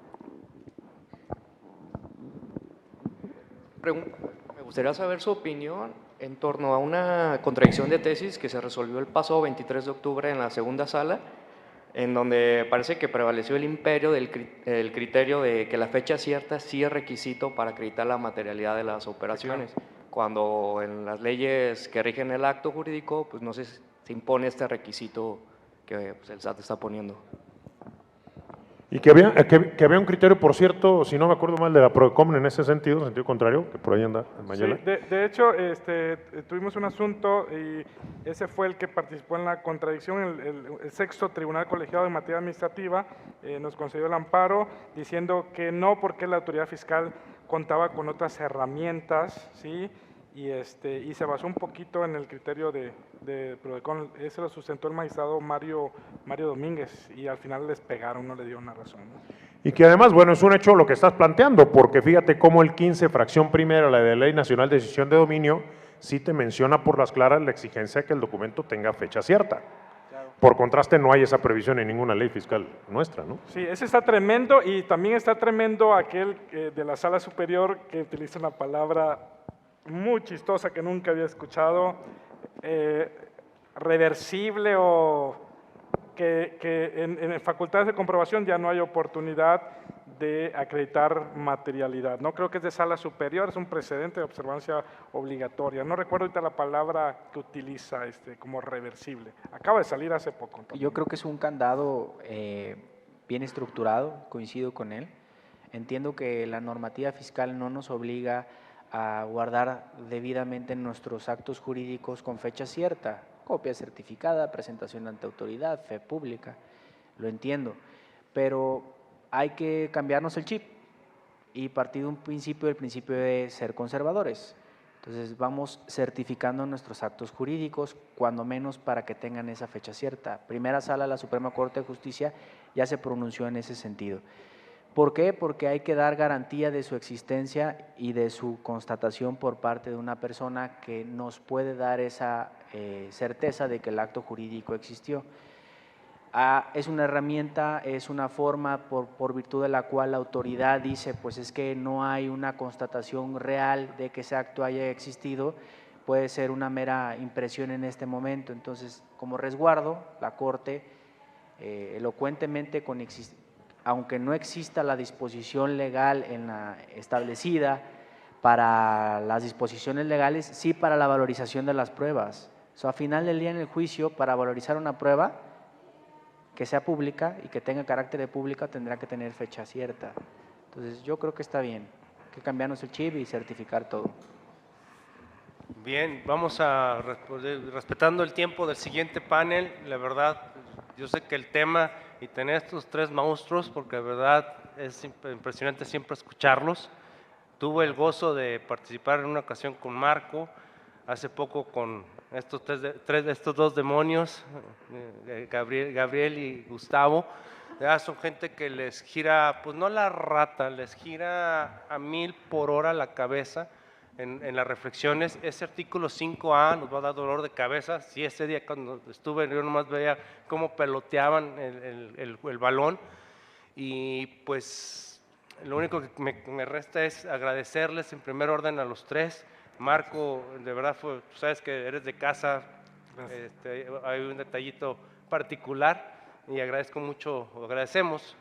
Me gustaría saber su opinión en torno a una contradicción de tesis que se resolvió el pasado 23 de octubre en la segunda sala, en donde parece que prevaleció el imperio del criterio de que la fecha cierta sí es requisito para acreditar la materialidad de las operaciones, cuando en las leyes que rigen el acto jurídico, pues no se impone este requisito que pues, el SAT está poniendo. Y que había un criterio, por cierto, si no me acuerdo mal, de la Prodecom en ese sentido, en sentido contrario, que por ahí anda Mayela. Sí, de hecho, tuvimos un asunto y ese fue el que participó en la contradicción. El sexto Tribunal Colegiado en Materia Administrativa nos concedió el amparo diciendo que no, porque la autoridad fiscal contaba con otras herramientas, ¿sí? Y se basó un poquito en el criterio de Prodecon. Ese lo sustentó el magistrado Mario Domínguez y al final les pegaron, no le dieron una razón, ¿no? Y que además, bueno, es un hecho lo que estás planteando, porque fíjate cómo el 15, fracción primera, la de Ley Nacional de Decisión de Dominio, sí te menciona por las claras la exigencia de que el documento tenga fecha cierta. Claro. Por contraste, no hay esa previsión en ninguna ley fiscal nuestra, ¿no? Sí, ese está tremendo y también está tremendo aquel de la Sala Superior que utiliza una palabra muy chistosa que nunca había escuchado, reversible, o que en facultades de comprobación ya no hay oportunidad de acreditar materialidad. No creo que es de Sala Superior, es un precedente de observancia obligatoria. No recuerdo ahorita la palabra que utiliza como reversible. Acaba de salir hace poco. Yo creo que es un candado bien estructurado, coincido con él. Entiendo que la normativa fiscal no nos obliga a guardar debidamente nuestros actos jurídicos con fecha cierta, copia certificada, presentación ante autoridad, fe pública, lo entiendo, pero hay que cambiarnos el chip y partir de un principio, el principio de ser conservadores. Entonces vamos certificando nuestros actos jurídicos, cuando menos para que tengan esa fecha cierta. Primera Sala de la Suprema Corte de Justicia ya se pronunció en ese sentido. ¿Por qué? Porque hay que dar garantía de su existencia y de su constatación por parte de una persona que nos puede dar esa certeza de que el acto jurídico existió. Es una herramienta, es una forma por virtud de la cual la autoridad dice, pues es que no hay una constatación real de que ese acto haya existido, puede ser una mera impresión en este momento. Entonces, como resguardo, la Corte elocuentemente aunque no exista la disposición legal establecida para las disposiciones legales, sí para la valorización de las pruebas. A final del día en el juicio, para valorizar una prueba que sea pública y que tenga carácter de pública, tendrá que tener fecha cierta. Entonces, yo creo que está bien, hay que cambiarnos el chip y certificar todo. Bien, vamos a respetando el tiempo del siguiente panel. La verdad, yo sé que el tema y tener estos tres monstruos, porque de verdad es impresionante siempre escucharlos. Tuve el gozo de participar en una ocasión con Marco, hace poco con estos dos demonios, Gabriel y Gustavo. Ya son gente que les gira, pues no la rata, les gira a 1000 por hora la cabeza en las reflexiones. Ese artículo 5A nos va a dar dolor de cabeza. Si ese día cuando estuve yo nomás veía cómo peloteaban el balón, y pues lo único que me resta es agradecerles en primer orden a los tres. Marco, de verdad, tú sabes que eres de casa, hay un detallito particular y agradecemos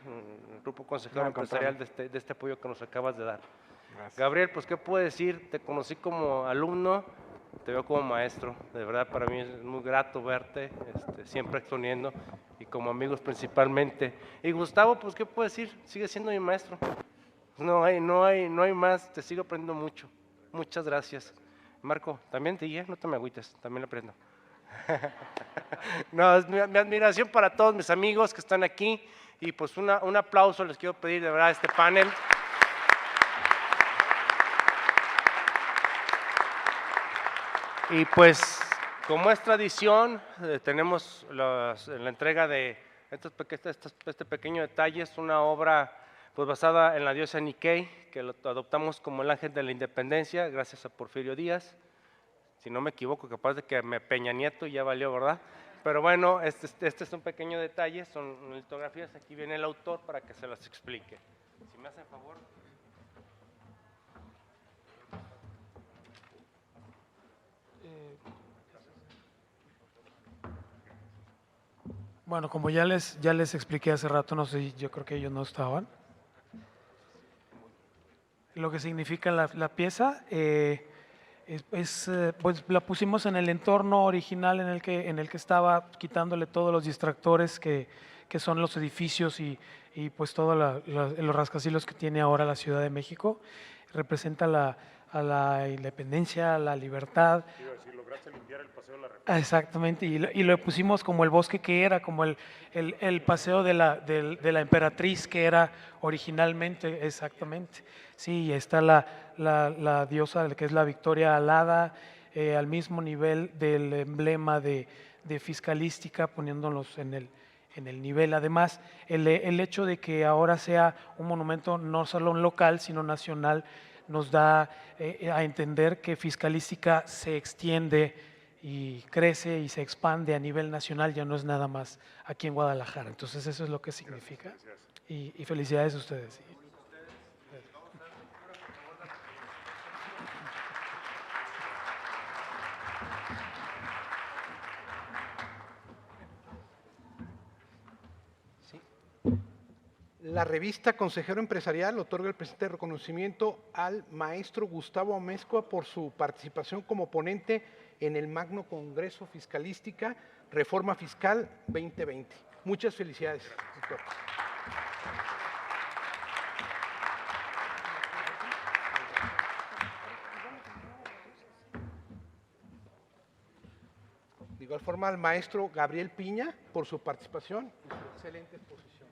el Grupo Consejero Empresarial de este apoyo que nos acabas de dar. Gracias. Gabriel, pues qué puedo decir, te conocí como alumno, te veo como maestro, de verdad para mí es muy grato verte, siempre exponiendo, y como amigos principalmente. Y Gustavo, pues qué puedo decir, sigue siendo mi maestro, no hay más, te sigo aprendiendo mucho, muchas gracias. Marco, también te guía, no te me agüites, también lo aprendo. No, es mi admiración para todos mis amigos que están aquí, y pues un aplauso les quiero pedir de verdad a este panel. Y pues, como es tradición, tenemos la entrega de este pequeño detalle. Es una obra pues, basada en la diosa Nikkei, que lo adoptamos como el ángel de la independencia, gracias a Porfirio Díaz. Si no me equivoco, capaz de que Peña Nieto ya valió, ¿verdad? Pero bueno, este es un pequeño detalle, son litografías. Aquí viene el autor para que se las explique. Si me hacen favor. Bueno, como ya les expliqué hace rato, no sé, yo creo que ellos no estaban. Lo que significa la pieza, pues la pusimos en el entorno original en el que estaba, quitándole todos los distractores que son los edificios y y pues todos los rascacielos que tiene ahora la Ciudad de México. Representa a la independencia, a la libertad. Iba a decir, lograste limpiar el Paseo de la Reforma. Exactamente, y lo pusimos como el bosque que era, como el paseo de la emperatriz que era originalmente, exactamente. Sí, está la diosa que es la Victoria alada, al mismo nivel del emblema de fiscalística, poniéndolos en el nivel. Además, el hecho de que ahora sea un monumento no solo local, sino nacional, nos da a entender que fiscalística se extiende y crece y se expande a nivel nacional, ya no es nada más aquí en Guadalajara. Entonces eso es lo que significa. Y felicidades a ustedes. La revista Consejero Empresarial otorga el presente reconocimiento al maestro Gustavo Amezcua por su participación como ponente en el Magno Congreso Fiscalística Reforma Fiscal 2020. Muchas felicidades, doctor. De igual forma al maestro Gabriel Piña por su participación y su excelente exposición.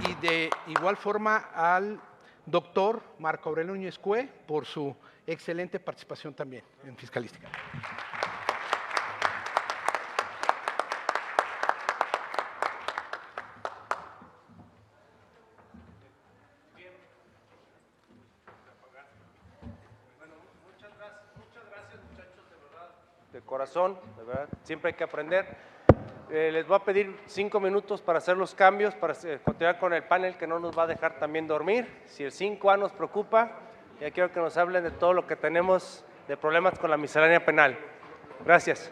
Y de igual forma al doctor Marco Aurelio Núñez Cue por su excelente participación también en Fiscalística. Muchas gracias muchachos, de verdad. De corazón, de verdad, siempre hay que aprender. Les voy a pedir 5 minutos para hacer los cambios, para continuar con el panel que no nos va a dejar también dormir. Si el 5A nos preocupa, ya quiero que nos hablen de todo lo que tenemos de problemas con la miscelánea penal. Gracias.